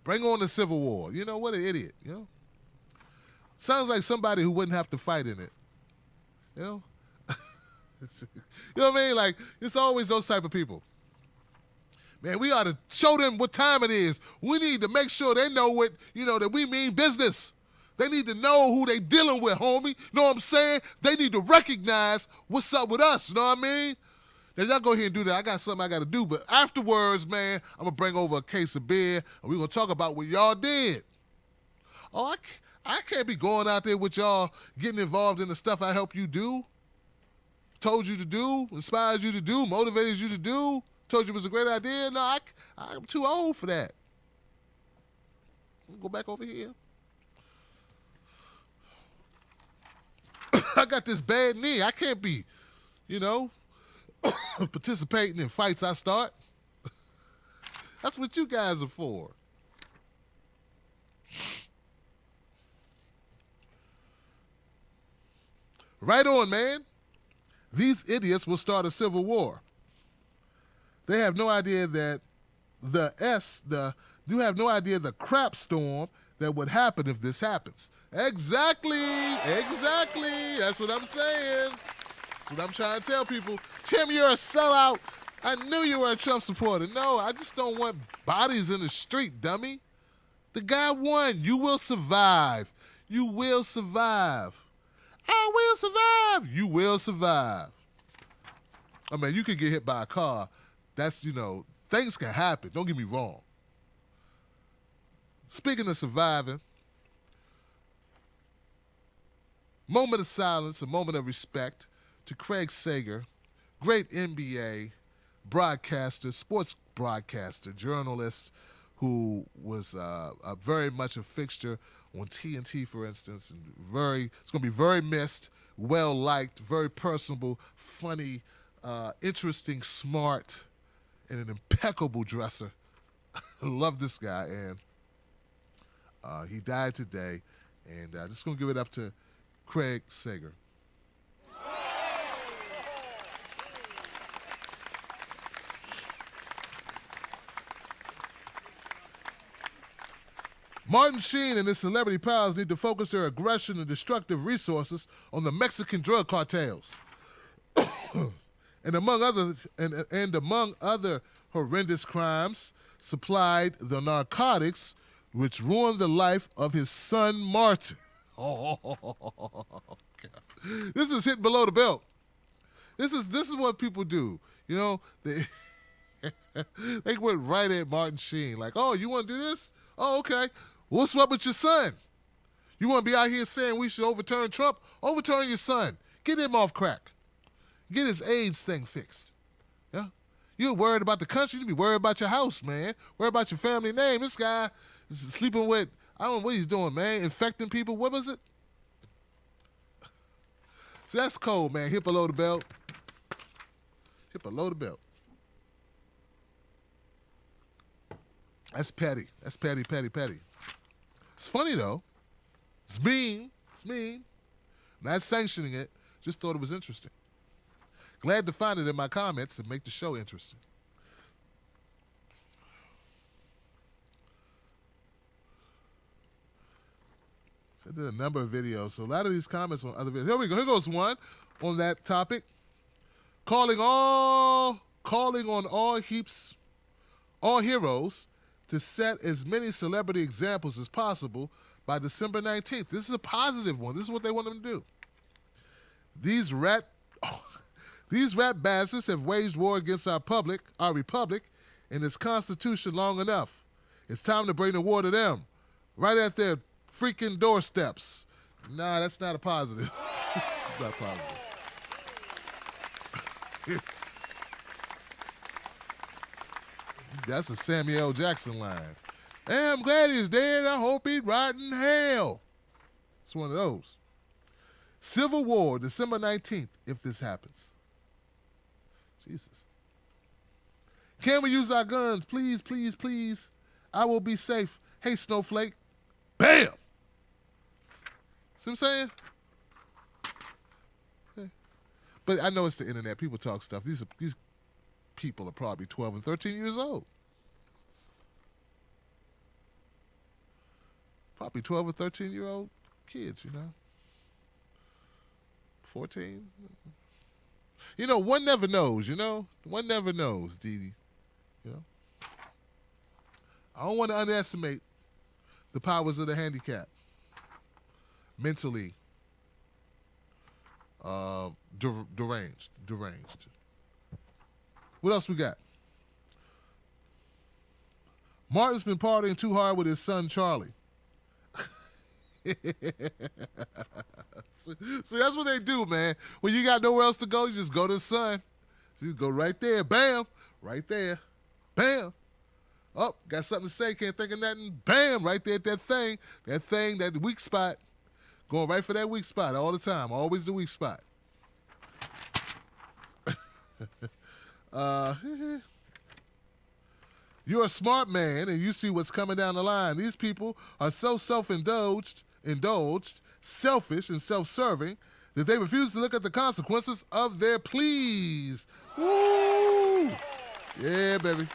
bring on the civil war. You know, what an idiot, you know? Sounds like somebody who wouldn't have to fight in it. You know? You know what I mean? Like, it's always those type of people. Man, we ought to show them what time it is. We need to make sure they know what, that we mean business. They need to know who they dealing with, homie. Know what I'm saying? They need to recognize what's up with us, you know what I mean? Now, y'all go ahead and do that. I got something I got to do. But afterwards, man, I'm going to bring over a case of beer, and we're going to talk about what y'all did. Oh, I can't be going out there with y'all getting involved in the stuff I help you do, told you to do, inspired you to do, motivated you to do, told you it was a great idea. No, I'm too old for that. Go back over here. I got this bad knee. I can't be, participating in fights I start. That's what you guys are for. Right on, man. These idiots will start a civil war. They have no idea that you have no idea the crap storm that would happen if this happens. Exactly. That's what I'm saying. That's what I'm trying to tell people. Tim, you're a sellout. I knew you were a Trump supporter. No, I just don't want bodies in the street, dummy. The guy won. You will survive. You will survive. I will survive. You will survive. I mean, you could get hit by a car. That's, things can happen. Don't get me wrong. Speaking of surviving, moment of silence, a moment of respect to Craig Sager, great NBA broadcaster, sports broadcaster, journalist who was very much a fixture on TNT, for instance, and it's going to be very missed, well-liked, very personable, funny, interesting, smart, and an impeccable dresser. Love this guy, and he died today, and just going to give it up to Craig Sager. Martin Sheen and his celebrity pals need to focus their aggression and destructive resources on the Mexican drug cartels. and among other horrendous crimes, supplied the narcotics which ruined the life of his son Martin. Oh, God. This is hitting below the belt. This is what people do. They went right at Martin Sheen. Like, oh, you want to do this? Oh, okay. What's up with your son? You want to be out here saying we should overturn Trump? Overturn your son. Get him off crack. Get his AIDS thing fixed. Yeah? You're worried about the country. You be worried about your house, man. Worried about your family name. This guy is sleeping with, I don't know what he's doing, man. Infecting people. What was it? So that's cold, man. Hit below the belt. Hit below the belt. That's petty. That's petty. It's funny, though. It's mean. Not sanctioning it. Just thought it was interesting. Glad to find it in my comments and make the show interesting. So I did a number of videos. So a lot of these comments on other videos. Here we go. Here goes one on that topic. Calling on all heroes to set as many celebrity examples as possible by December 19th. This is a positive one. This is what they want them to do. These rat bastards have waged war against our republic, and its constitution long enough. It's time to bring the war to them, right at their freaking doorsteps. Nah, that's not a positive. Not positive. That's a Samuel L. Jackson line. Hey, I'm glad he's dead. I hope he'd rot in hell. It's one of those. Civil War, December 19th, if this happens. Jesus. Can we use our guns? Please, please, please. I will be safe. Hey, Snowflake. Bam! See what I'm saying? Okay. But I know it's the internet. People talk stuff. These people are probably 12 and 13 years old. Probably 12 or 13-year-old kids, 14. One never knows, One never knows, Dee Dee. I don't want to underestimate the powers of the handicap. Mentally deranged. What else we got? Martin's been partying too hard with his son, Charlie. See, that's what they do, man. When you got nowhere else to go, you just go to the sun. So you go right there, bam, right there, bam. Oh, got something to say, can't think of nothing, bam, right there at that thing, that weak spot. Going right for that weak spot all the time, always the weak spot. You're a smart man, and you see what's coming down the line. These people are so self-indulged, selfish, and self-serving that they refuse to look at the consequences of their pleas. Woo! Yeah, baby.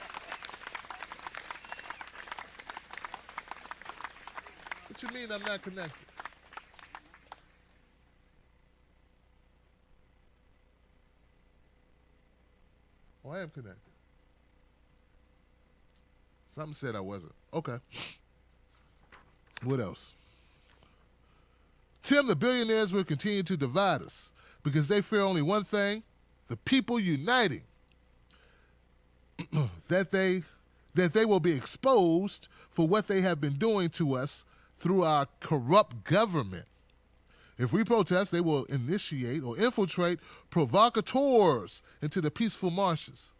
What you mean I'm not connected? Oh, I am connected. Something said I wasn't. Okay. What else? Tim, the billionaires will continue to divide us because they fear only one thing, the people uniting. that they will be exposed for what they have been doing to us through our corrupt government. If we protest, they will initiate or infiltrate provocateurs into the peaceful marches.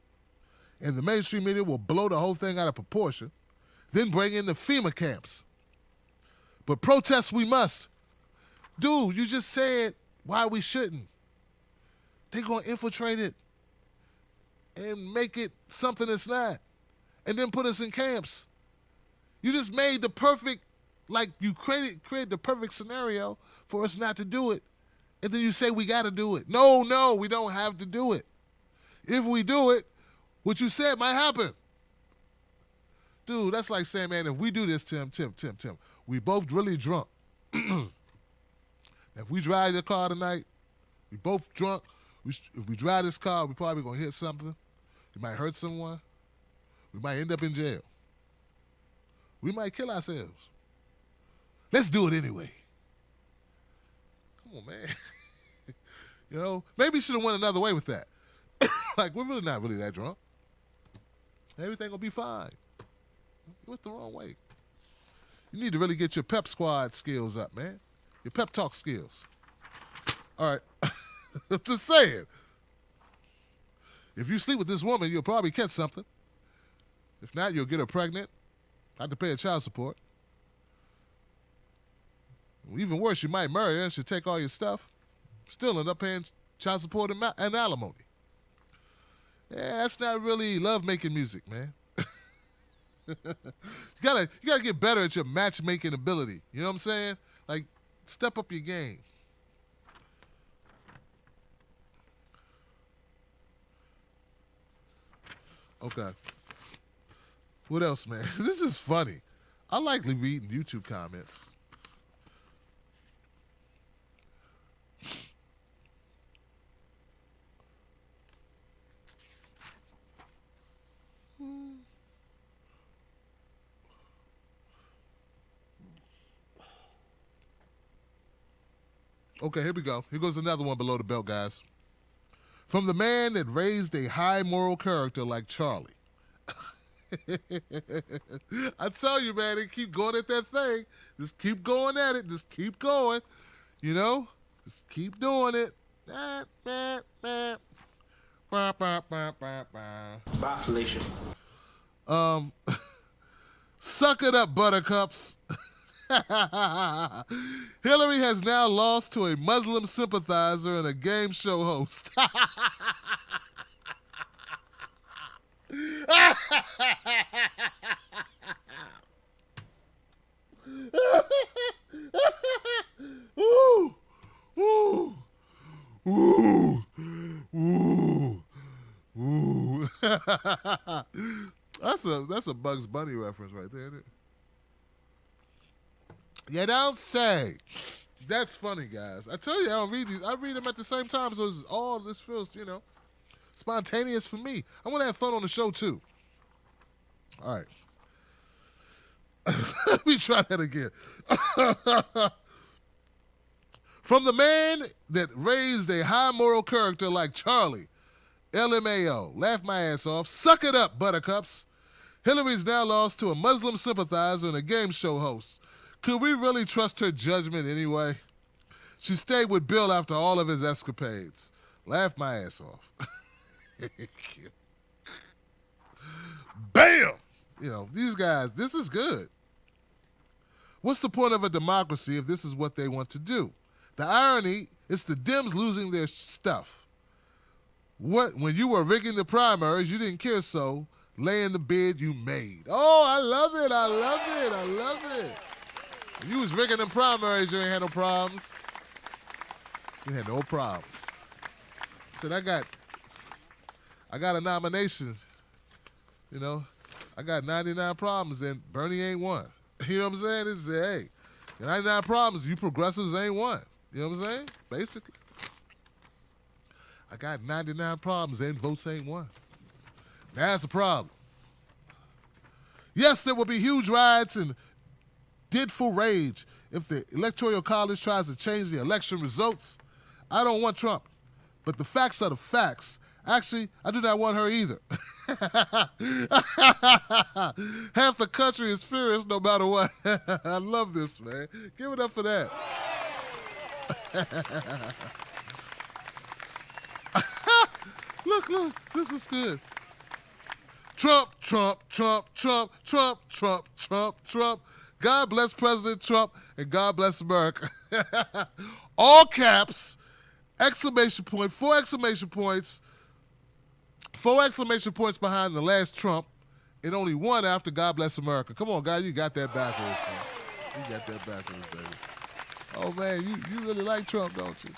And the mainstream media will blow the whole thing out of proportion, then bring in the FEMA camps. But protest we must. Dude, you just said why we shouldn't. They're going to infiltrate it and make it something it's not, and then put us in camps. You just made the perfect, you created the perfect scenario for us not to do it, and then you say we got to do it. No, we don't have to do it. If we do it, what you said might happen. Dude, that's like saying, man, if we do this, Tim, we both really drunk. If we drive the car tonight, we both drunk. If we drive this car, we probably going to hit something. We might hurt someone. We might end up in jail. We might kill ourselves. Let's do it anyway. Come on, man. Maybe you should have went another way with that. We're really not really that drunk. Everything will be fine. You went the wrong way. You need to really get your pep squad skills up, man. Your pep talk skills. All right. I'm just saying. If you sleep with this woman, you'll probably catch something. If not, you'll get her pregnant. Have to pay her child support. Even worse, you might marry her and she'll take all your stuff. Still end up paying child support and alimony. Yeah, that's not really love-making music, man. You gotta get better at your matchmaking ability. You know what I'm saying? Step up your game. Okay. What else, man? This is funny. I like reading YouTube comments. Okay, here we go. Here goes another one below the belt, guys. From the man that raised a high moral character like Charlie. I tell you, man, they keep going at that thing. Just keep going at it. Just keep going. Just keep doing it. Bye, Felicia. Suck it up, buttercups. Hillary has now lost to a Muslim sympathizer and a game show host. Ooh, ooh, ooh, ooh, ooh. That's a Bugs Bunny reference right there, isn't it? You don't say. That's funny, guys. I tell you, I don't read these. I read them at the same time, so it's all this feels, spontaneous for me. I want to have fun on the show too. All right. Let me try that again. From the man that raised a high moral character like Charlie, LMAO, laugh my ass off, suck it up, buttercups. Hillary's now lost to a Muslim sympathizer and a game show host. Could we really trust her judgment anyway? She stayed with Bill after all of his escapades. Laugh my ass off. Bam! These guys, this is good. What's the point of a democracy if this is what they want to do? The irony is the Dems losing their stuff. When you were rigging the primaries, you didn't care, so lay in the bed you made. Oh, I love it. I love it. I love it. When you was rigging the primaries, you ain't had no problems. You had no problems. Said, I got a nomination. I got 99 problems and Bernie ain't one. You know what I'm saying? It's hey, 99 problems, you progressives ain't one. You know what I'm saying? Basically. I got 99 problems and votes ain't one. That's a problem. Yes, there will be huge riots and didful rage if the Electoral College tries to change the election results. I don't want Trump, but the facts are the facts. Actually, I do not want her either. Half the country is furious no matter what. I love this, man. Give it up for that. Look, this is good. Trump, Trump, Trump, Trump, Trump, Trump, Trump, Trump. God bless President Trump and God bless America. All caps, exclamation point, 4 exclamation points, 4 exclamation points behind the last Trump, and only 1 after God bless America. Come on, guys, you got that backwards, man. You got that backwards, baby. Oh, man, you really like Trump, don't you?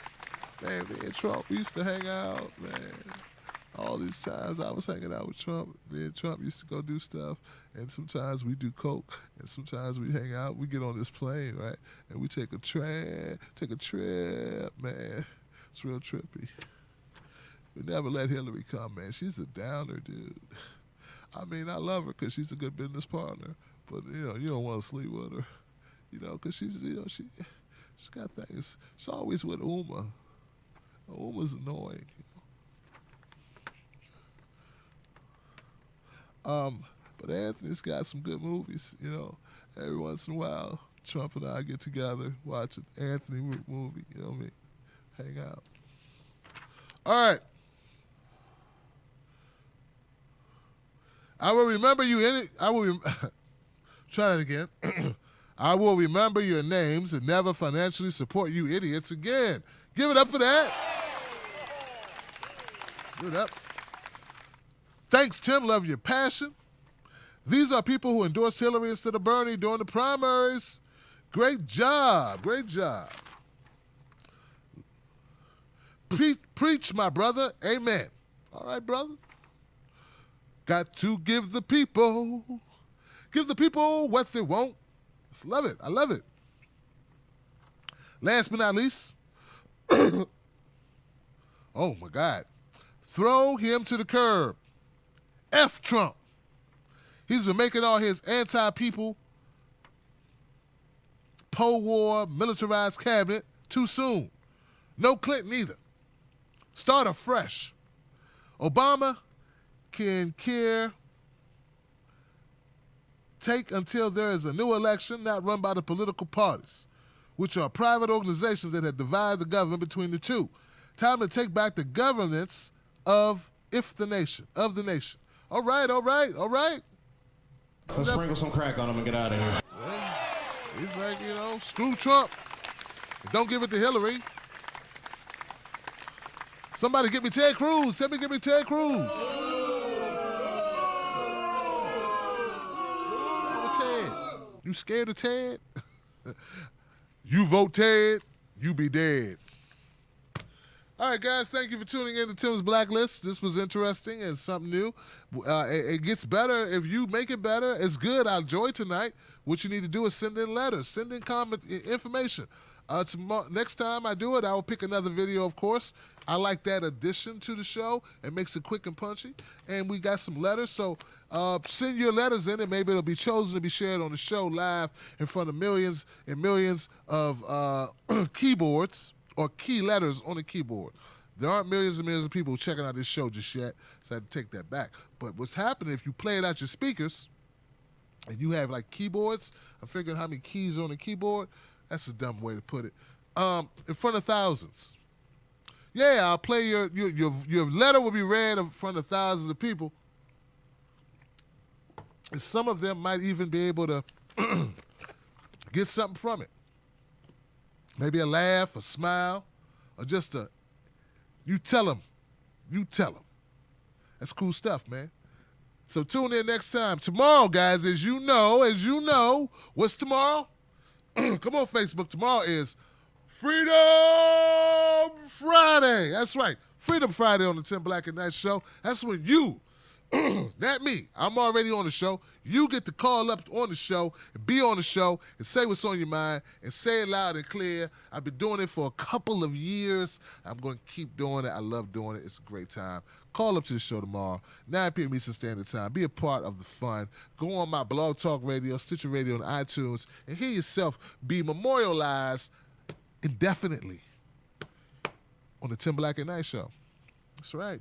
Man, me and Trump, we used to hang out, man. All these times I was hanging out with Trump. Me and Trump used to go do stuff, and sometimes we do coke, and sometimes we hang out. We get on this plane, right, and we take a trip, man. It's real trippy. We never let Hillary come, man. She's a downer, dude. I mean, I love her because she's a good business partner, but, you don't want to sleep with her, because she's, she's got things. She's always with Uma. Uma's annoying, But Anthony's got some good movies, Every once in a while, Trump and I get together, watch an Anthony movie, you know what I mean? Hang out. All right. I will remember you in it. Try that again. I will remember your names and never financially support you idiots again. Give it up for that. Give it up. Thanks, Tim. Love your passion. These are people who endorsed Hillary instead of Bernie during the primaries. Great job. Great job. Preach, my brother. Amen. All right, brother. Got to give the people what they want. Love it. I love it. Last but not least, oh my God, throw him to the curb. F Trump. He's been making all his anti-people, po-war, militarized cabinet too soon. No Clinton either. Start afresh. Obama can take until there is a new election not run by the political parties, which are private organizations that have divided the government between the two. Time to take back the governance of if the nation, of the nation. All right. Let's sprinkle some crack on him and get out of here. Well, he's like, screw Trump. Don't give it to Hillary. Somebody get me Ted Cruz. Tell me get me Ted Cruz. Ted. You scared of Ted? You vote Ted, you be dead. All right, guys, thank you for tuning in to Tim's BlackList. This was interesting and something new. It gets better if you make it better. It's good. I enjoyed tonight. What you need to do is send in letters, send in comment information. Next time I do it, I will pick another video, of course. I like that addition to the show. It makes it quick and punchy. And we got some letters, so send your letters in, and maybe it'll be chosen to be shared on the show live in front of millions and millions of keyboards or key letters on the keyboard. There aren't millions and millions of people checking out this show just yet, so I had to take that back. But what's happening, if you play it out your speakers and you have like keyboards, I'm figuring how many keys are on the keyboard. That's a dumb way to put it. In front of thousands. Yeah, I'll play your letter will be read in front of thousands of people. And some of them might even be able to get something from it. Maybe a laugh, a smile, or just you tell them. That's cool stuff, man. So tune in next time. Tomorrow, guys, as you know, what's tomorrow? Come on, Facebook. Tomorrow is Freedom Friday. That's right. Freedom Friday on the Tim Black and Night Show. That's when you, not me, I'm already on the show. You get to call up on the show and be on the show and say what's on your mind and say it loud and clear. I've been doing it for a couple of years. I'm going to keep doing it. I love doing it. It's a great time. Call up to the show tomorrow, 9 p.m. Eastern Standard Time. Be a part of the fun. Go on my Blog Talk Radio, Stitcher Radio, and iTunes, and hear yourself be memorialized indefinitely on the Tim Black and Night Show. That's right.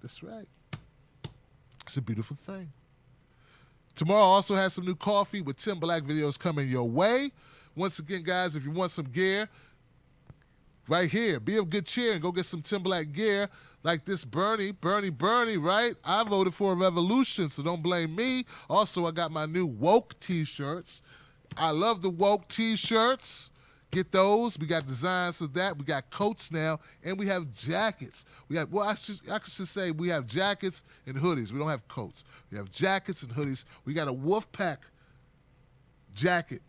It's a beautiful thing. Tomorrow also has some new coffee with Tim Black videos coming your way. Once again, guys, if you want some gear, right here, be of good cheer and go get some Tim Black gear like this Bernie, right? I voted for a revolution, so don't blame me. Also, I got my new woke T-shirts. I love the woke T-shirts. Get those. We got designs for that. We got coats now, and we have jackets. I should say we have jackets and hoodies. We don't have coats. We have jackets and hoodies. We got a Wolfpack jacket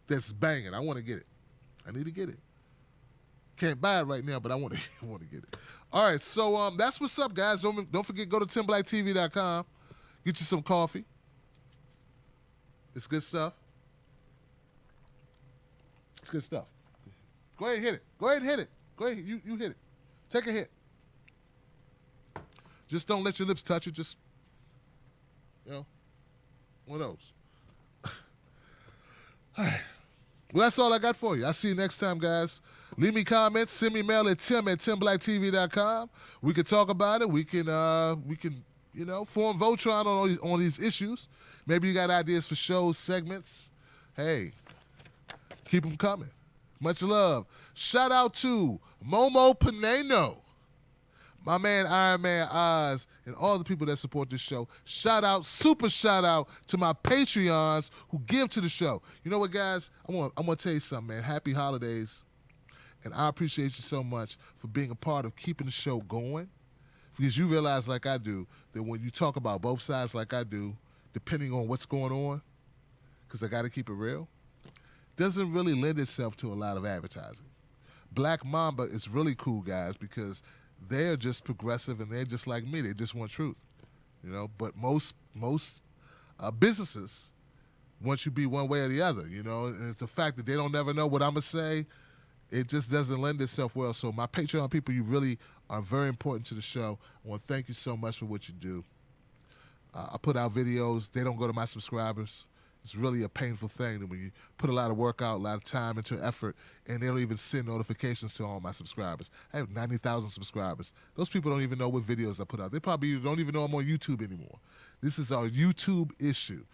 that's banging. I want to get it. I need to get it. Can't buy it right now, but I want to get it. All right, so that's what's up, guys. Don't forget, go to TimBlackTV.com. Get you some coffee. It's good stuff. It's good stuff. Go ahead and hit it. Go ahead, you hit it. Take a hit. Just don't let your lips touch it. Just, one of those. All right. Well, that's all I got for you. I'll see you next time, guys. Leave me comments. Send me mail at tim@timblackTV.com. We can talk about it. We can form Voltron on these issues. Maybe you got ideas for shows, segments. Hey, keep them coming. Much love. Shout out to Momo Pineno, my man Iron Man Oz, and all the people that support this show. Super shout out to my Patreons who give to the show. You know what, guys? I'm gonna tell you something, man. Happy holidays. And I appreciate you so much for being a part of keeping the show going. Because you realize, like I do, that when you talk about both sides like I do, depending on what's going on, because I got to keep it real, doesn't really lend itself to a lot of advertising. Black Mamba is really cool, guys, because they're just progressive and they're just like me. They just want truth, But most businesses want you to be one way or the other, And it's the fact that they don't never know what I'm gonna say. It just doesn't lend itself well. So my Patreon people, you really are very important to the show. I want to thank you so much for what you do. I put out videos. They don't go to my subscribers. It's really a painful thing when you put a lot of work out, a lot of time into effort, and they don't even send notifications to all my subscribers. I have 90,000 subscribers. Those people don't even know what videos I put out. They probably don't even know I'm on YouTube anymore. This is our YouTube issue.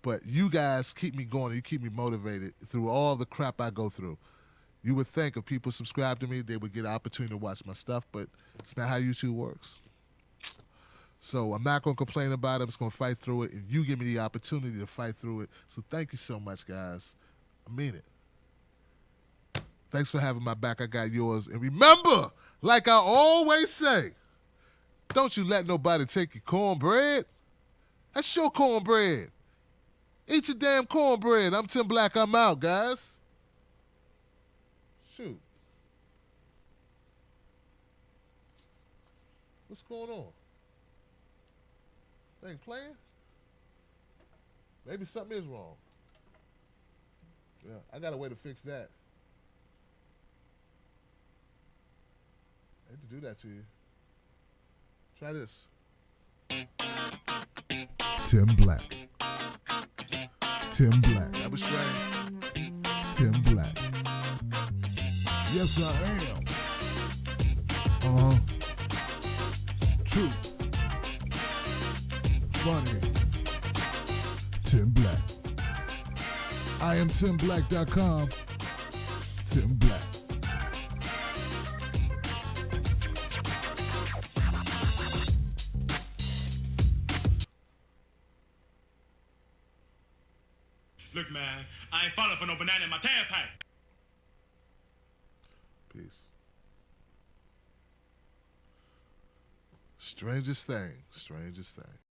But you guys keep me going. You keep me motivated through all the crap I go through. You would think if people subscribe to me, they would get an opportunity to watch my stuff, but it's not how YouTube works. So I'm not going to complain about it. I'm just going to fight through it, and you give me the opportunity to fight through it. So thank you so much, guys. I mean it. Thanks for having my back. I got yours. And remember, like I always say, don't you let nobody take your cornbread. That's your cornbread. Eat your damn cornbread. I'm Tim Black. I'm out, guys. Shoot. What's going on? They ain't playing? Maybe something is wrong. Yeah, I got a way to fix that. I hate to do that to you. Try this. Tim Black. Tim Black. That was strange. Tim Black. Yes, I am. Uh-huh. True. Funny. Tim Black. I am TimBlack.com. Tim Black. Look, man, I ain't falling for no banana in my tailpipe. Peace. Strangest thing. Strangest thing.